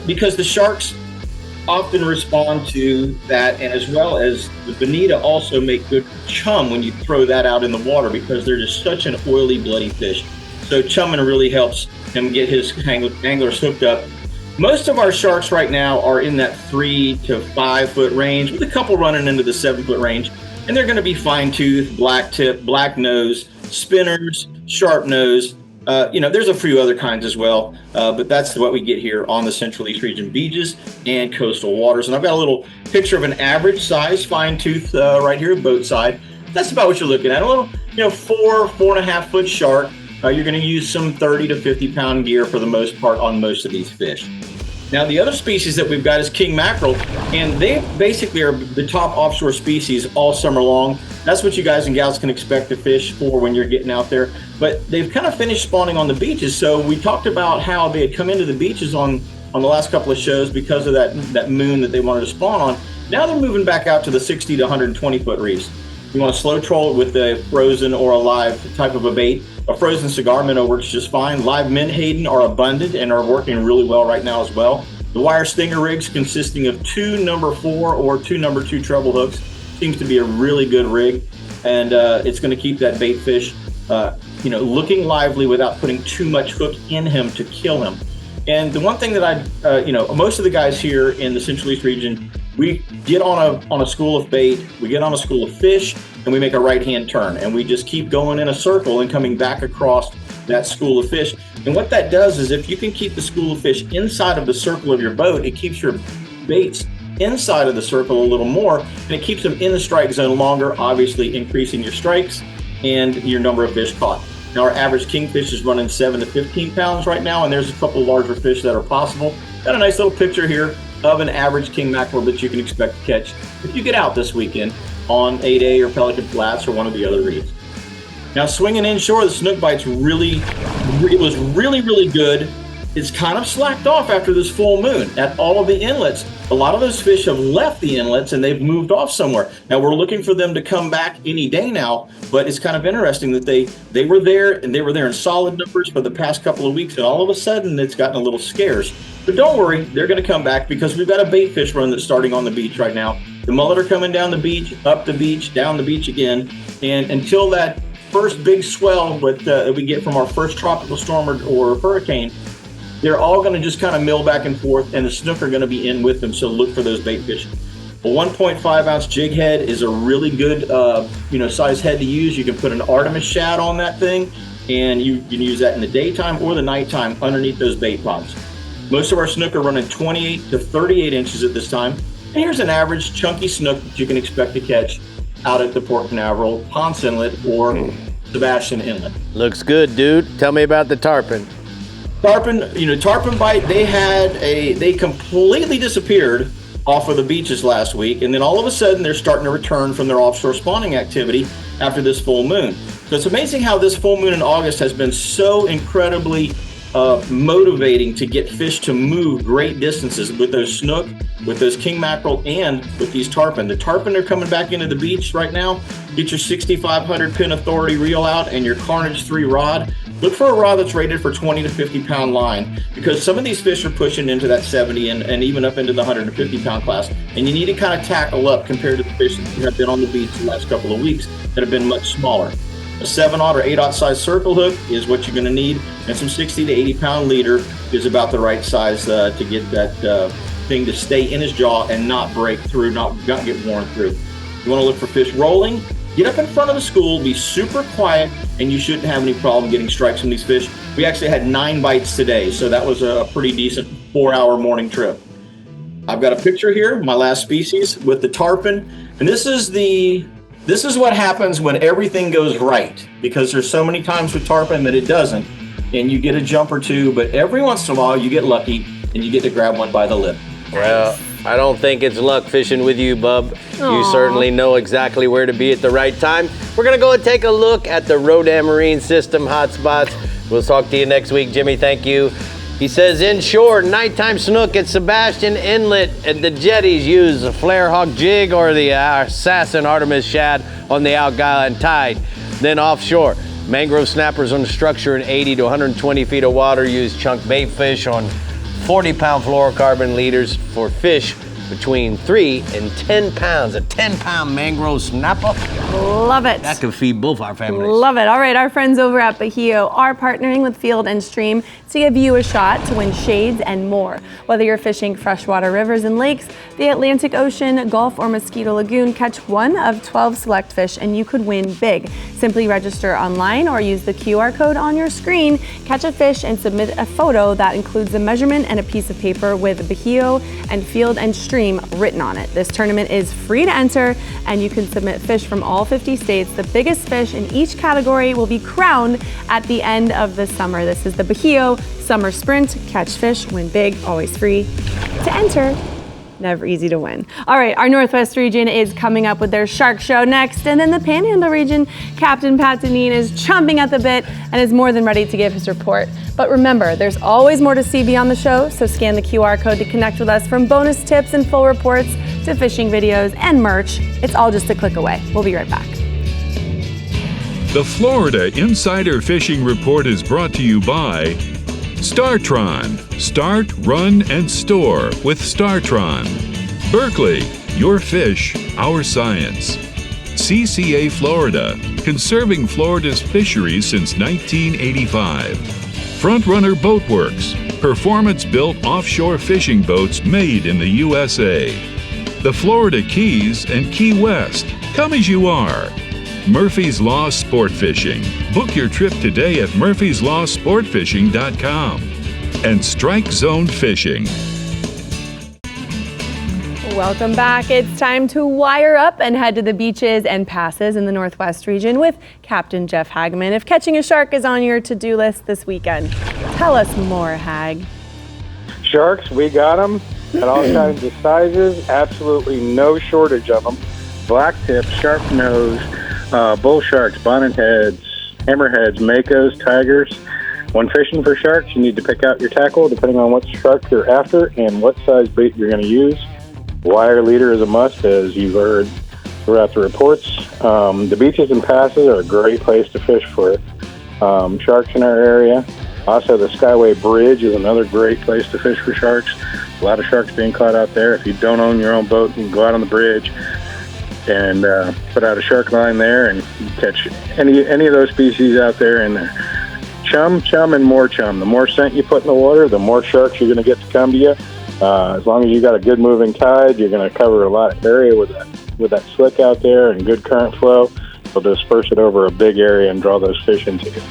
because the sharks often respond to that, and as well as the bonita also make good chum when you throw that out in the water because they're just such an oily, bloody fish. So chumming really helps him get his anglers hooked up. Most of our sharks right now are in that 3 to 5 foot range, with a couple running into the 7 foot range. And they're going to be fine tooth, black tip, black nose, spinners, sharp nose. There's a few other kinds as well, but that's what we get here on the Central East Region beaches and coastal waters. And I've got a little picture of an average size fine tooth right here, boat side. That's about what you're looking at. A little, 4.5 foot shark. You're going to use some 30 to 50 pound gear for the most part on most of these fish. Now, the other species that we've got is king mackerel, and they basically are the top offshore species all summer long. That's what you guys and gals can expect to fish for when you're getting out there. But they've kind of finished spawning on the beaches. So we talked about how they had come into the beaches on the last couple of shows because of that moon that they wanted to spawn on. Now they're moving back out to the 60 to 120 foot reefs. You want to slow troll it with a frozen or a live type of a bait. A frozen cigar minnow works just fine. Live menhaden are abundant and are working really well right now as well. The wire stinger rigs consisting of 2 number 4 or 2 number 2 treble hooks seems to be a really good rig, and it's going to keep that bait fish looking lively without putting too much hook in him to kill him. And the one thing that most of the guys here in the Central East region, we get on a school of bait, we get on a school of fish, and we make a right-hand turn, and we just keep going in a circle and coming back across that school of fish. And what that does is if you can keep the school of fish inside of the circle of your boat, it keeps your baits inside of the circle a little more, and it keeps them in the strike zone longer, obviously increasing your strikes and your number of fish caught. Now, our average kingfish is running 7 to 15 pounds right now, and there's a couple larger fish that are possible. Got a nice little picture here of an average king mackerel that you can expect to catch if you get out this weekend on 8A or Pelican Flats or one of the other reefs. Now, swinging inshore, the snook bite's really good. It's kind of slacked off after this full moon at all of the inlets. A lot of those fish have left the inlets and they've moved off somewhere. Now, we're looking for them to come back any day now, but it's kind of interesting that they were there, and they were there in solid numbers for the past couple of weeks, and all of a sudden it's gotten a little scarce. But don't worry, they're going to come back because we've got a bait fish run that's starting on the beach right now. The mullet are coming down the beach, up the beach, down the beach again, and until that first big swell that we get from our first tropical storm or hurricane, they're all going to just kind of mill back and forth, and the snook are going to be in with them, so look for those bait fish. A 1.5 ounce jig head is a really good size head to use. You can put an Artemis shad on that thing, and you can use that in the daytime or the nighttime underneath those bait pods. Most of our snook are running 28 to 38 inches at this time. And here's an average chunky snook that you can expect to catch out at the Port Canaveral, Ponce Inlet, or Sebastian Inlet. Looks good, dude. Tell me about the tarpon. Tarpon bite, they completely disappeared off of the beaches last week, and then all of a sudden they're starting to return from their offshore spawning activity after this full moon. So it's amazing how this full moon in August has been so incredibly motivating to get fish to move great distances with those snook, with those king mackerel, and with these tarpon. The tarpon are coming back into the beach right now. Get your 6500 pin authority reel out and your Carnage 3 rod. Look for a rod that's rated for 20 to 50 pound line, because some of these fish are pushing into that 70 and even up into the 150 pound class. And you need to kind of tackle up compared to the fish that have been on the beach the last couple of weeks that have been much smaller. A 7/0 or 8/0 size circle hook is what you're going to need, and some 60 to 80 pound leader is about the right size to get that thing to stay in his jaw and not break through, not get worn through. You want to look for fish rolling. Get up in front of the school, be super quiet, and you shouldn't have any problem getting strikes from these fish. We actually had 9 bites today, so that was a pretty decent 4-hour morning trip. I've got a picture here, my last species with the tarpon, and this is what happens when everything goes right, because there's so many times with tarpon that it doesn't, and you get a jump or two, but every once in a while you get lucky and you get to grab one by the lip. Well, I don't think it's luck fishing with you, bub. You Aw. certainly know exactly where to be at the right time. We're going to go and take a look at the Rodan Marine System hotspots. We'll talk to you next week, Jimmy. Thank you. He says, inshore, nighttime snook at Sebastian Inlet at the jetties use a flare hawk jig or the assassin Artemis shad on the Outguile Tide. Then offshore, mangrove snappers on the structure in 80 to 120 feet of water use chunk bait fish on 40-pound fluorocarbon leaders for fish between 3 and 10 pounds. A 10-pound mangrove snapper? Love it. That could feed both our families. Love it. All right, our friends over at Bahio are partnering with Field and Stream to give you a shot to win shades and more. Whether you're fishing freshwater rivers and lakes, the Atlantic Ocean, Gulf, or Mosquito Lagoon, catch one of 12 select fish and you could win big. Simply register online or use the QR code on your screen, catch a fish, and submit a photo that includes a measurement and a piece of paper with Bahio and Field and Stream written on it. This tournament is free to enter and you can submit fish from all 50 states. The biggest fish in each category will be crowned at the end of the summer. This is the Bahio Summer Sprint. Catch fish, win big, always free to enter. Never easy to win. All right, our Northwest region is coming up with their shark show next, and then the Panhandle region, Captain Pat Deneen is chomping at the bit and is more than ready to give his report. But remember, there's always more to see beyond the show, so scan the QR code to connect with us. From bonus tips and full reports to fishing videos and merch, it's all just a click away. We'll be right back. The Florida Insider Fishing Report is brought to you by StarTron. Start, run, and store with StarTron. Berkeley, your fish, our science. CCA Florida, conserving Florida's fisheries since 1985. Frontrunner Boatworks, performance-built offshore fishing boats made in the USA. The Florida Keys and Key West, come as you are. Murphy's Law Sport Fishing. Book your trip today at murphyslawsportfishing.com. And Strike Zone Fishing. Welcome back. It's time to wire up and head to the beaches and passes in the Northwest region with Captain Jeff Hagman. If catching a shark is on your to-do list this weekend, tell us more, Hag. Sharks, we got them at all kinds of sizes. Absolutely no shortage of them. Black tip, sharp nose, bull sharks, bonnet heads, hammerheads, makos, tigers. When fishing for sharks, you need to pick out your tackle depending on what shark you're after and what size bait you're going to use. Wire leader is a must, as you've heard throughout the reports. The beaches and passes are a great place to fish for sharks in our area. Also, the Skyway Bridge is another great place to fish for sharks. A lot of sharks being caught out there. If you don't own your own boat, you can go out on the bridge and put out a shark line there and catch any of those species out there. And chum, and more chum. The more scent you put in the water, the more sharks you're going to get to come to you. As long as you got a good moving tide, you're going to cover a lot of area with that slick out there and good current flow. We'll disperse it over a big area and draw those fish into you.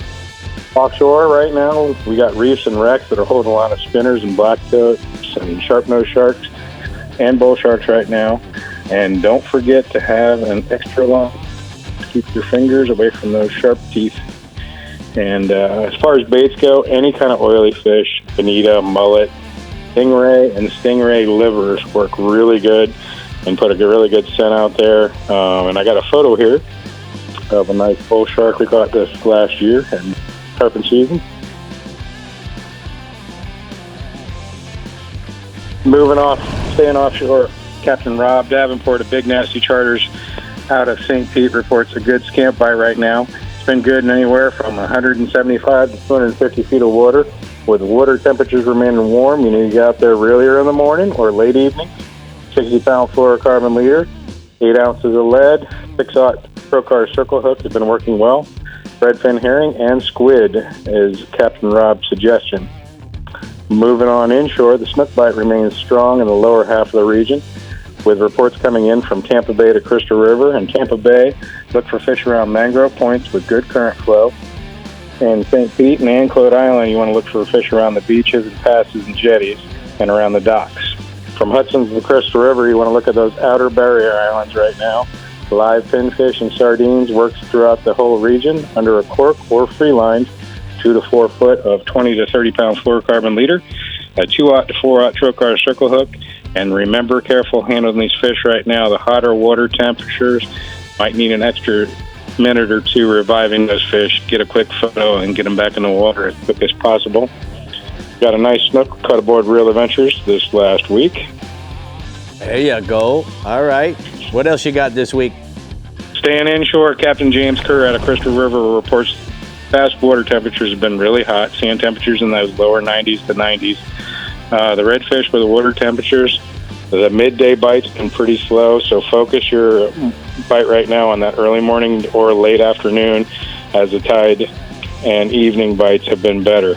Offshore right now, we got reefs and wrecks that are holding a lot of spinners and blacktops and sharp-nosed sharks and bull sharks right now. And don't forget to have an extra long. Keep your fingers away from those sharp teeth. And as far as baits go, any kind of oily fish, bonita, mullet, stingray, and stingray livers work really good and put a really good scent out there. And I got a photo here of a nice bull shark we caught this last year in tarpon season. Moving off, staying offshore, Captain Rob Davenport of Big Nasty Charters out of St. Pete reports a good scamp bite right now. It's been good in anywhere from 175 to 250 feet of water. With water temperatures remaining warm, you need to get out there earlier in the morning or late evening. 60-pound fluorocarbon leader, 8 ounces of lead, 6/0 Procar circle hook has been working well. Redfin herring and squid is Captain Rob's suggestion. Moving on inshore, the snook bite remains strong in the lower half of the region, with reports coming in from Tampa Bay to Crystal River. And Tampa Bay, look for fish around mangrove points with good current flow. In St. Pete and Anclote Island, you want to look for fish around the beaches and passes and jetties and around the docks. From Hudson to the Crystal River, you want to look at those outer barrier islands right now. Live pinfish and sardines works throughout the whole region under a cork or free line, 2 to 4 foot of 20 to 30 pound fluorocarbon leader, a 2/0 to 4/0 trocar circle hook, And remember, careful handling these fish right now. The hotter water temperatures might need an extra minute or two reviving those fish. Get a quick photo and get them back in the water as quick as possible. Got a nice snook, cut aboard Real Adventures this last week. There you go. All right. What else you got this week? Staying inshore, Captain James Kerr out of Crystal River reports past water temperatures have been really hot, seeing temperatures in those lower 90s to 90s. The redfish with the water temperatures, the midday bite's been pretty slow, so focus your bite right now on that early morning or late afternoon, as the tide and evening bites have been better.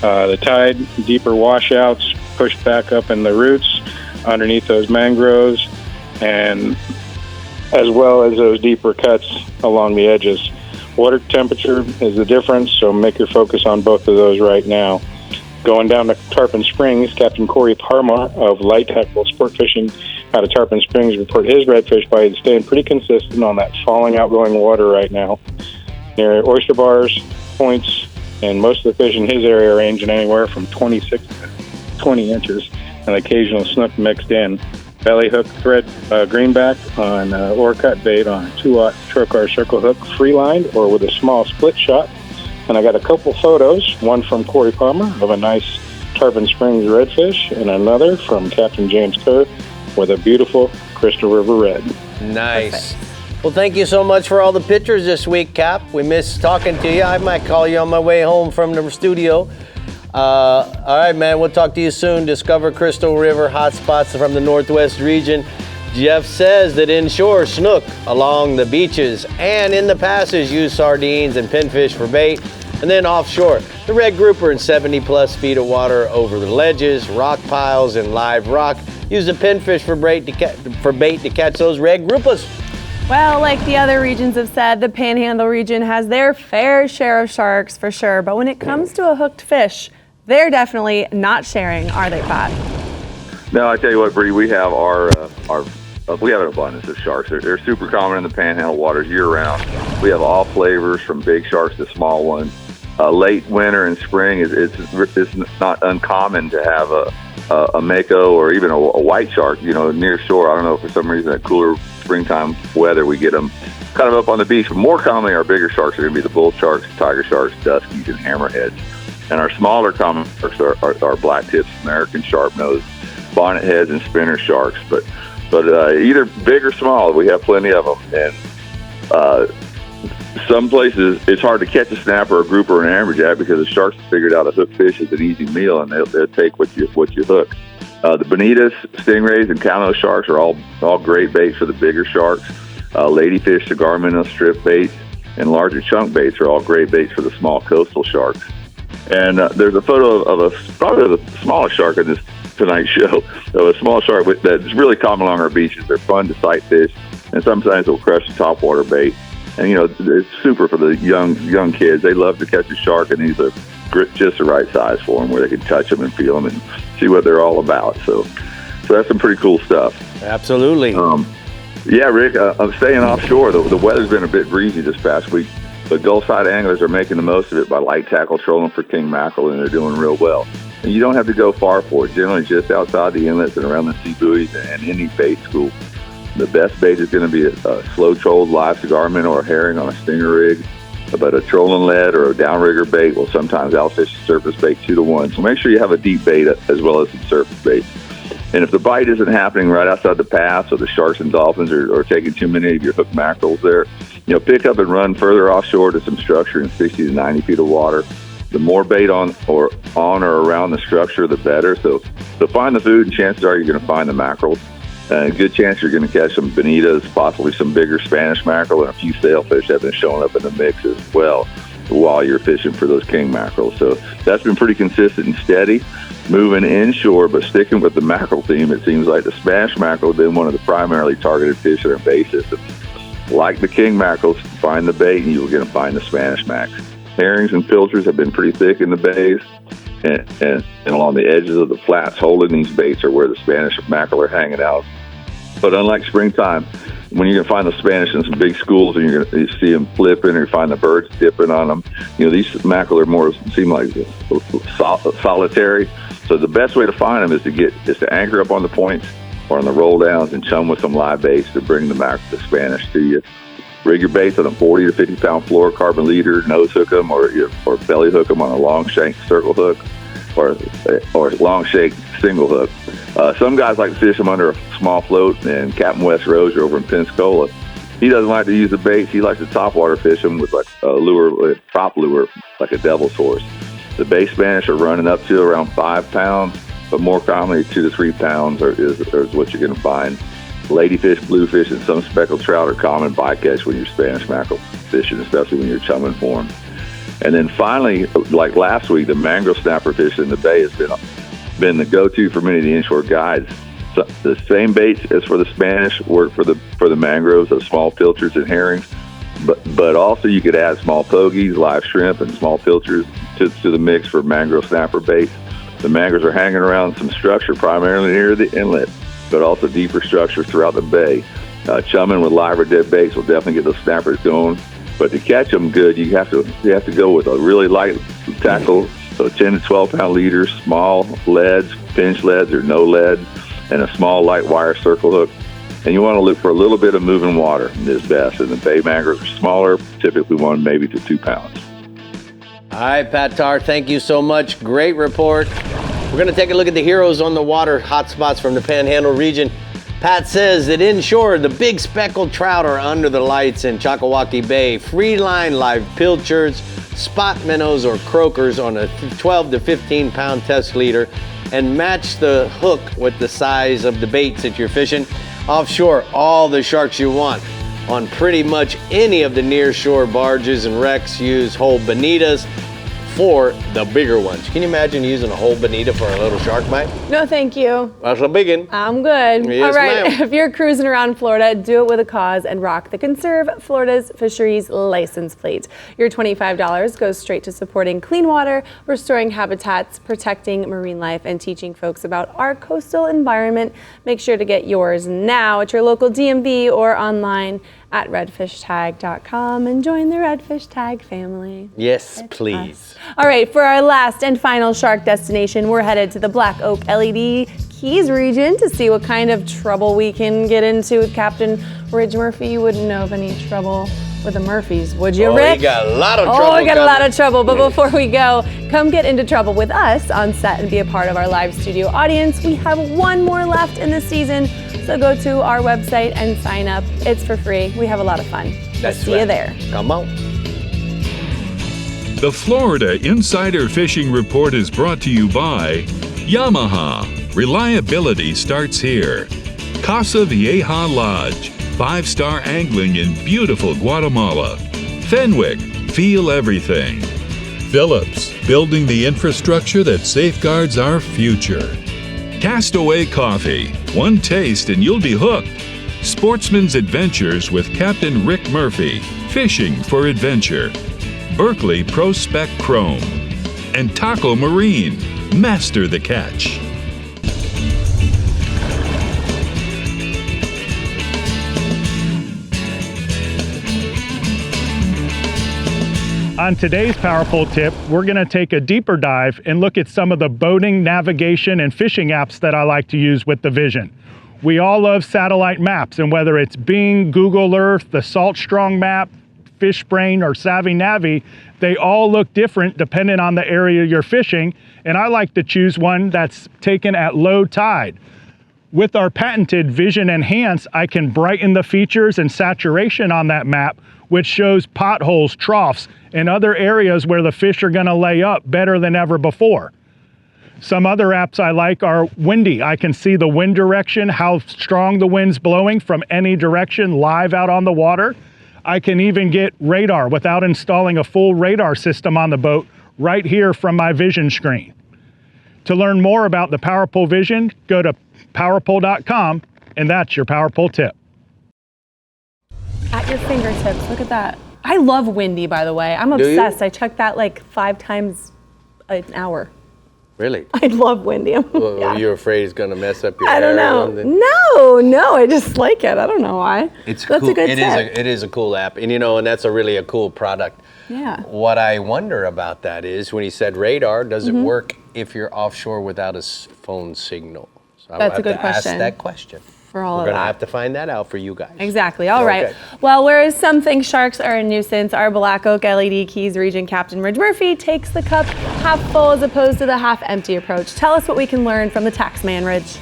The tide, deeper washouts pushed back up in the roots underneath those mangroves, and as well as those deeper cuts along the edges. Water temperature is the difference, so make your focus on both of those right now. Going down to Tarpon Springs, Captain Corey Parma of Light Tackle Sport Fishing out of Tarpon Springs report his redfish bite is staying pretty consistent on that falling outgoing water right now. Near oyster bars, points, and most of the fish in his area ranging anywhere from 26 to 20 inches, and occasional snook mixed in. Belly hook thread greenback on or cut bait on a 2-aught trocar circle hook, free lined or with a small split shot. And I got a couple photos, one from Corey Palmer of a nice Tarpon Springs redfish, and another from Captain James Kerr with a beautiful Crystal River red. Nice. Perfect. Well, thank you so much for all the pictures this week, Cap. We missed talking to you. I might call you on my way home from the studio. All right, man, we'll talk to you soon. Discover Crystal River hotspots from the Northwest region. Jeff says that inshore, snook along the beaches and in the passes use sardines and pinfish for bait. And then offshore, the red grouper in 70-plus feet of water over the ledges, rock piles, and live rock use the pinfish for bait to catch those red groupers. Well, like the other regions have said, the Panhandle region has their fair share of sharks for sure. But when it comes to a hooked fish, they're definitely not sharing, are they, Pat? No, I tell you what, Bree, we have we have an abundance of sharks. They're super common in the Panhandle waters year round. We have all flavors from big sharks to small ones. Late winter and spring it's not uncommon to have a mako or even a white shark, near shore. I don't know, for some reason, that cooler springtime weather, we get them kind of up on the beach. But more commonly, our bigger sharks are going to be the bull sharks, tiger sharks, duskies, and hammerheads. And our smaller common sharks are black tips, American sharp-nosed, bonnet heads, and spinner sharks. But either big or small, we have plenty of them. And some places it's hard to catch a snapper, a grouper, or an amberjack because the sharks have figured out a hooked fish is an easy meal, and they'll take what you hook. The bonitas, stingrays, and cow-nose sharks are all great baits for the bigger sharks. Ladyfish, cigar minnow, strip baits, and larger chunk baits are all great baits for the small coastal sharks. And there's a photo of probably the smallest shark in this tonight's show, of a small shark that's really common along our beaches. They're fun to sight fish, and sometimes they'll crush the topwater bait. And it's super for the young kids. They love to catch a shark, and these are just the right size for them, where they can touch them and feel them and see what they're all about. So that's some pretty cool stuff. Absolutely. Yeah, Rick, I'm staying offshore. The weather's been a bit breezy this past week, but Gulfside anglers are making the most of it by light tackle trolling for king mackerel, and they're doing real well. And you don't have to go far for it. Generally, just outside the inlets and around the sea buoys and any bait school. The best bait is going to be a slow trolled live cigar minnow or herring on a stinger rig. But a trolling lead or a downrigger bait will sometimes outfish a surface bait 2-to-1. So make sure you have a deep bait as well as some surface bait. And if the bite isn't happening right outside the pass, or the sharks and dolphins are taking too many of your hooked mackerels there, pick up and run further offshore to some structure in 60 to 90 feet of water. The more bait on or around the structure, the better. So find the food, and chances are you're going to find the mackerels. A good chance you're going to catch some bonitas, possibly some bigger Spanish mackerel, and a few sailfish have been showing up in the mix as well while you're fishing for those king mackerels. So that's been pretty consistent and steady. Moving inshore, but sticking with the mackerel theme, it seems like the Spanish mackerel has been one of the primarily targeted fish in our bay systems. Like the king mackerels, find the bait and you're going to find the Spanish mac. Herrings and pilchards have been pretty thick in the bays, and along the edges of the flats holding these baits are where the Spanish mackerel are hanging out. But unlike springtime, when you can find the Spanish in some big schools and you see them flipping, or you find the birds dipping on them, these mackerel are seem like solitary. So the best way to find them is to anchor up on the points or on the roll downs and chum with some live baits to bring the Spanish to you. Rig your baits on a 40 to 50 pound fluorocarbon leader, nose hook them or belly hook them on a long shank circle hook or long shank single hook. Some guys like to fish them under a small float, and Captain Wes Rozier over in Pensacola, he doesn't like to use the baits. He likes to topwater fish them with like a lure, a prop lure, like a devil's horse. The base Spanish are running up to around 5 pounds, but more commonly 2 to 3 pounds is what you're going to find. Ladyfish, bluefish, and some speckled trout are common bycatch when you're Spanish mackerel fishing, especially when you're chumming for them. And then finally, like last week, the mangrove snapper fishing in the bay has been the go-to for many of the inshore guides. So the same baits as for the Spanish work for the mangroves, those small pilchards and herrings, but also you could add small pogies, live shrimp, and small pilchards to the mix for mangrove snapper baits. The mangroves are hanging around some structure primarily near the inlet, but also deeper structure throughout the bay. Chumming with live or dead baits will definitely get those snappers going. But to catch them good, you have to go with a really light tackle, so 10 to 12 pound leaders, small leads, pinch leads or no lead, and a small light wire circle hook. And you want to look for a little bit of moving water is best. And the bay mangroves are smaller, typically 1 maybe to 2 pounds. All right, Pat Tar, thank you so much. Great report. We're going to take a look at the heroes on the water hotspots from the Panhandle region. Pat says that inshore, the big speckled trout are under the lights in Chakawaki Bay. Free line live pilchards, spot minnows or croakers on a 12 to 15 pound test leader, and match the hook with the size of the baits that you're fishing. Offshore, all the sharks you want. On pretty much any of the near shore barges and wrecks, use whole bonitas for the bigger ones. Can you imagine using a whole bonita for a little shark bite? No, thank you. That's a big one. I'm good. Yes, All right, ma'am. if you're cruising around Florida, do it with a cause and rock the Conserve Florida's Fisheries license plate. Your $25 goes straight to supporting clean water, restoring habitats, protecting marine life, and teaching folks about our coastal environment. Make sure to get yours now at your local DMV or online at redfishtag.com and join the Redfish Tag family. Yes, please. All right, for our last and final shark destination, we're headed to the Black Oak LED Keys region to see what kind of trouble we can get into with Captain Ridge Murphy. You wouldn't know of any trouble with the Murphys, would you, Rick? We got a lot of trouble. Oh, we got a lot of trouble. But before we go, come get into trouble with us on set and be a part of our live studio audience. We have one more left in the season, so go to our website and sign up. It's for free. We have a lot of fun. That's See right. you there. Come on. The Florida Insider Fishing Report is brought to you by Yamaha. Reliability starts here. Casa Vieja Lodge, 5-star angling in beautiful Guatemala. Fenwick, feel everything. Phillips, building the infrastructure that safeguards our future. Castaway Coffee, one taste and you'll be hooked. Sportsman's Adventures with Captain Rick Murphy, fishing for adventure. Berkeley Pro Spec Chrome. And Taco Marine, master the catch. On today's Powerful Tip, we're going to take a deeper dive and look at some of the boating, navigation, and fishing apps that I like to use with the Vision. We all love satellite maps, and whether it's Bing, Google Earth, the Salt Strong map, FishBrain, or Savvy Navi, they all look different depending on the area you're fishing, and I like to choose one that's taken at low tide. With our patented Vision Enhance, I can brighten the features and saturation on that map, which shows potholes, troughs, and other areas where the fish are going to lay up better than ever before. Some other apps I like are Windy. I can see the wind direction, how strong the wind's blowing from any direction live out on the water. I can even get radar without installing a full radar system on the boat right here from my Vision screen. To learn more about the PowerPole Vision, go to powerpole.com, and that's your PowerPole tip. At your fingertips, look at that. I love Windy, by the way. I'm Do you? obsessed. I check that like 5 times an hour. Really? I love Windy. Well, Yeah. you're afraid it's going to mess up your I hair don't or know. something? No, I just like it. I don't know why. It's That's cool. a good tip. It is a cool app, and and that's really a cool product. Yeah. What I wonder about that is when he said radar, does it work if you're offshore without a phone signal? So I will That's a have good to ask question. that question. For all We're of going to that. have to find that out for you guys. Exactly. All right. Okay. Well, whereas some think sharks are a nuisance, our Black Oak LED Keys Region Captain Ridge Murphy takes the cup half full as opposed to the half empty approach. Tell us what we can learn from the taxman, Ridge.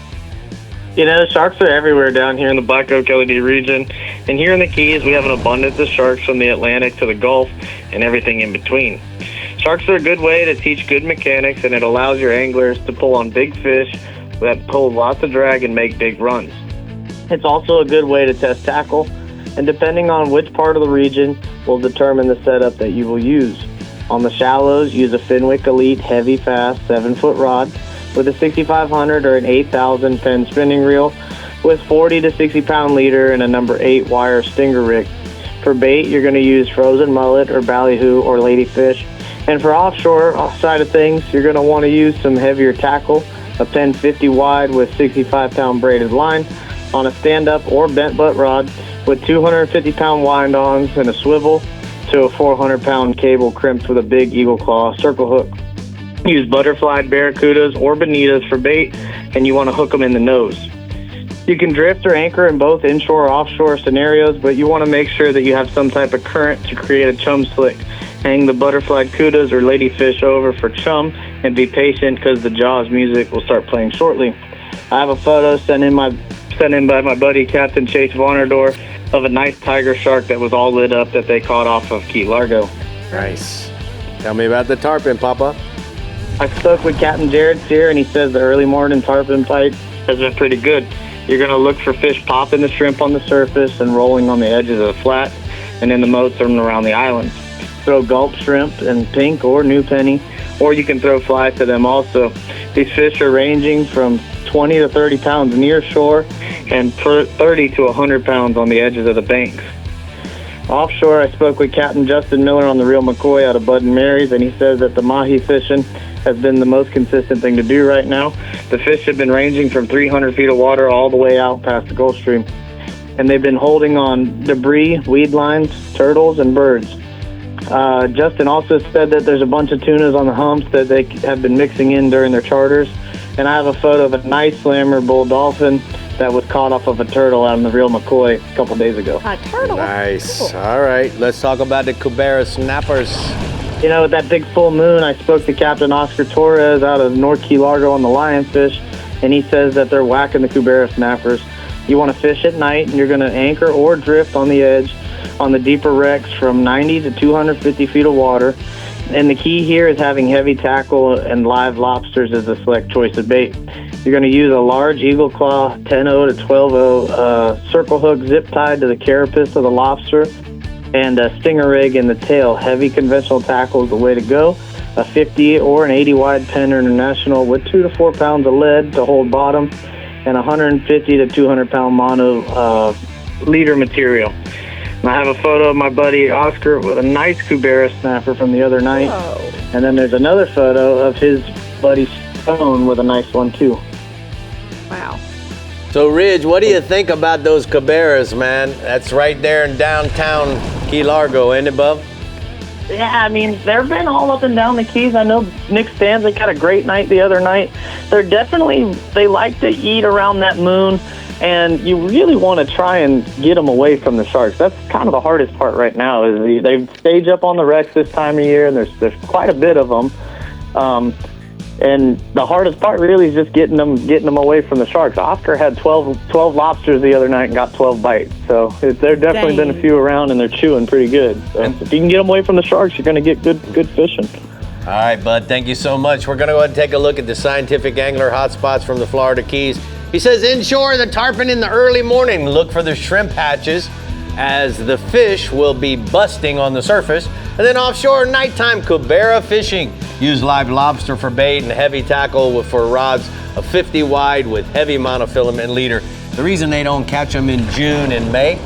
You know, sharks are everywhere down here in the Black Oak LED region. And here in the Keys, we have an abundance of sharks from the Atlantic to the Gulf and everything in between. Sharks are a good way to teach good mechanics, and it allows your anglers to pull on big fish that pull lots of drag and make big runs. It's also a good way to test tackle, and depending on which part of the region will determine the setup that you will use. On the shallows, use a Fenwick Elite Heavy Fast 7-foot rod with a 6500 or an 8000 Penn spinning reel with 40 to 60 pound leader and a number 8 wire stinger rig. For bait, you're going to use frozen mullet or ballyhoo or ladyfish. And for offshore side of things, you're going to want to use some heavier tackle, a Penn 50 wide with 65 pound braided line on a stand-up or bent butt rod with 250 pound wind-ons and a swivel to a 400 pound cable crimped with a big eagle claw circle hook. Use butterfly, barracudas, or bonitas for bait, and you want to hook them in the nose. You can drift or anchor in both inshore or offshore scenarios, but you want to make sure that you have some type of current to create a chum slick. Hang the butterfly cudas or ladyfish over for chum and be patient because the Jaws music will start playing shortly. I have a photo sent in by my buddy Captain Chase Vonerdor of a nice tiger shark that was all lit up that they caught off of Key Largo. Nice. Tell me about the tarpon, Papa. I spoke with Captain Jared Sear, and he says the early morning tarpon bite has been pretty good. You're going to look for fish popping the shrimp on the surface and rolling on the edges of the flat and in the moats and around the islands. Throw gulp shrimp and pink or new penny, or you can throw flies to them also. These fish are ranging from 20 to 30 pounds near shore and 30 to 100 pounds on the edges of the banks. Offshore, I spoke with Captain Justin Miller on the Real McCoy out of Bud and Mary's, and he says that the mahi fishing has been the most consistent thing to do right now. The fish have been ranging from 300 feet of water all the way out past the Gulf Stream, and they've been holding on debris, weed lines, turtles, and birds. Justin also said that there's a bunch of tunas on the humps that they have been mixing in during their charters, and I have a photo of a nice slammer bull dolphin that was caught off of a turtle out in the Real McCoy a couple days ago. A turtle? Nice. Cool. All right, let's talk about the Cubera snappers. You know, with that big full moon, I spoke to Captain Oscar Torres out of North Key Largo on the lionfish, and he says that they're whacking the Cubera snappers. You want to fish at night, and you're going to anchor or drift on the edge on the deeper wrecks from 90 to 250 feet of water. And the key here is having heavy tackle and live lobsters as a select choice of bait. You're going to use a large Eagle Claw 10-0 to 12-0 circle hook zip tied to the carapace of the lobster and a stinger rig in the tail. Heavy conventional tackle is the way to go. A 50 or an 80 wide Penn International with 2 to 4 pounds of lead to hold bottom and 150 to 200 pound mono leader material. And I have a photo of my buddy Oscar with a nice Cubera snapper from the other night. Whoa. And then there's another photo of his buddy Stone with a nice one too. Wow. So, Ridge, what do you think about those Cuberas, man? That's right there in downtown Key Largo, ain't it, Bub? Yeah, I mean, they've been all up and down the Keys. I know Nick Stanzik had a great night the other night. They like to eat around that moon, and you really want to try and get them away from the sharks. That's kind of the hardest part right now. Is they stage up on the wrecks this time of year, and there's quite a bit of them. And the hardest part really is just getting them away from the sharks. Oscar had 12 lobsters the other night and got 12 bites. So there definitely been a few around, and they're chewing pretty good. So if you can get them away from the sharks, you're going to get good fishing. All right, Bud, thank you so much. We're going to go ahead and take a look at the scientific angler hotspots from the Florida Keys. He says inshore, the tarpon in the early morning. Look for the shrimp hatches as the fish will be busting on the surface. And then offshore, nighttime Cubera fishing. Use live lobster for bait and heavy tackle for rods of 50 wide with heavy monofilament leader. The reason they don't catch them in June and May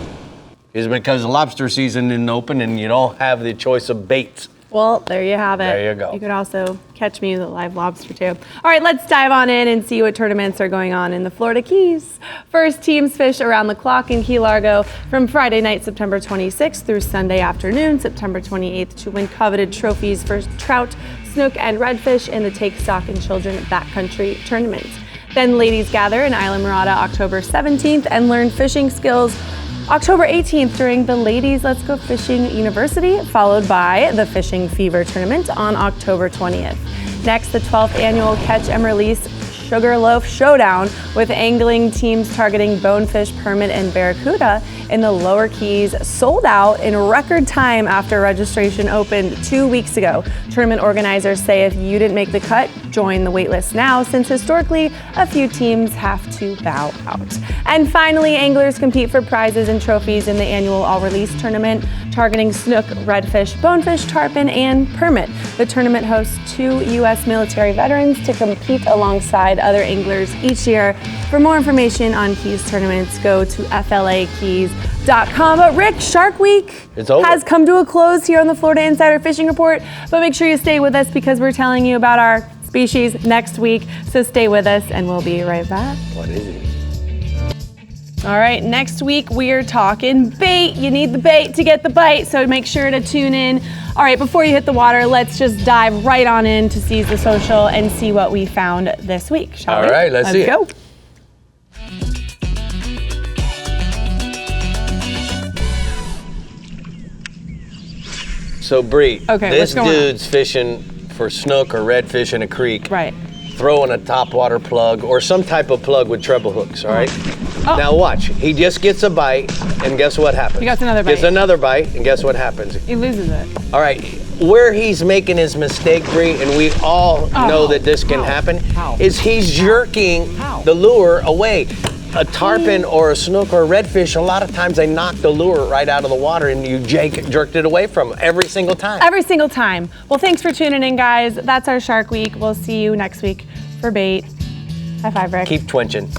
is because lobster season isn't open and you don't have the choice of baits Well, there you have it. There you go. You could also catch me with a live lobster too. All right, let's dive on in and see what tournaments are going on in the Florida Keys. First, teams fish around the clock in Key Largo from Friday night, September 26th through Sunday afternoon, September 28th, to win coveted trophies for trout, snook, and redfish in the Take Stock and Children Backcountry Tournament. Then ladies gather in Isla Mirada October 17th and learn fishing skills October 18th during the Ladies Let's Go Fishing University, followed by the Fishing Fever Tournament on October 20th. Next, the 12th annual Catch and Release Sugarloaf Showdown with angling teams targeting bonefish, permit, and barracuda in the Lower Keys, sold out in record time after registration opened 2 weeks ago. Tournament organizers say if you didn't make the cut, join the waitlist now, since historically a few teams have to bow out. And finally, anglers compete for prizes and trophies in the annual All Release Tournament, targeting snook, redfish, bonefish, tarpon, and permit. The tournament hosts 2 U.S. military veterans to compete alongside other anglers each year. For more information on Keys tournaments, go to flakeys.com. But Rick, Shark Week has come to a close here on the Florida Insider Fishing Report. But make sure you stay with us because we're telling you about our species next week. So stay with us and we'll be right back. What is it? All right, next week we're talking bait. You need the bait to get the bite, so make sure to tune in. All right, before you hit the water, let's just dive right on in to Seize the Social and see what we found this week, shall we? All right, let's see it. Go. So, Bree, Okay, this what's going on? dude's fishing for snook or redfish in a creek. Right. Throwing a topwater plug or some type of plug with treble hooks, all right? Oh. Now watch, he just gets a bite, and guess what happens? He gets another bite. Gets another bite, and guess what happens? He loses it. All right, where he's making his mistake, Bree, and we all know that this can happen, is he's jerking the lure away. A tarpon or a snook or a redfish, a lot of times they knock the lure right out of the water and you jerked it away from them every single time. Every single time. Well, thanks for tuning in, guys. That's our Shark Week. We'll see you next week for bait. High five, Rick. Keep twinching.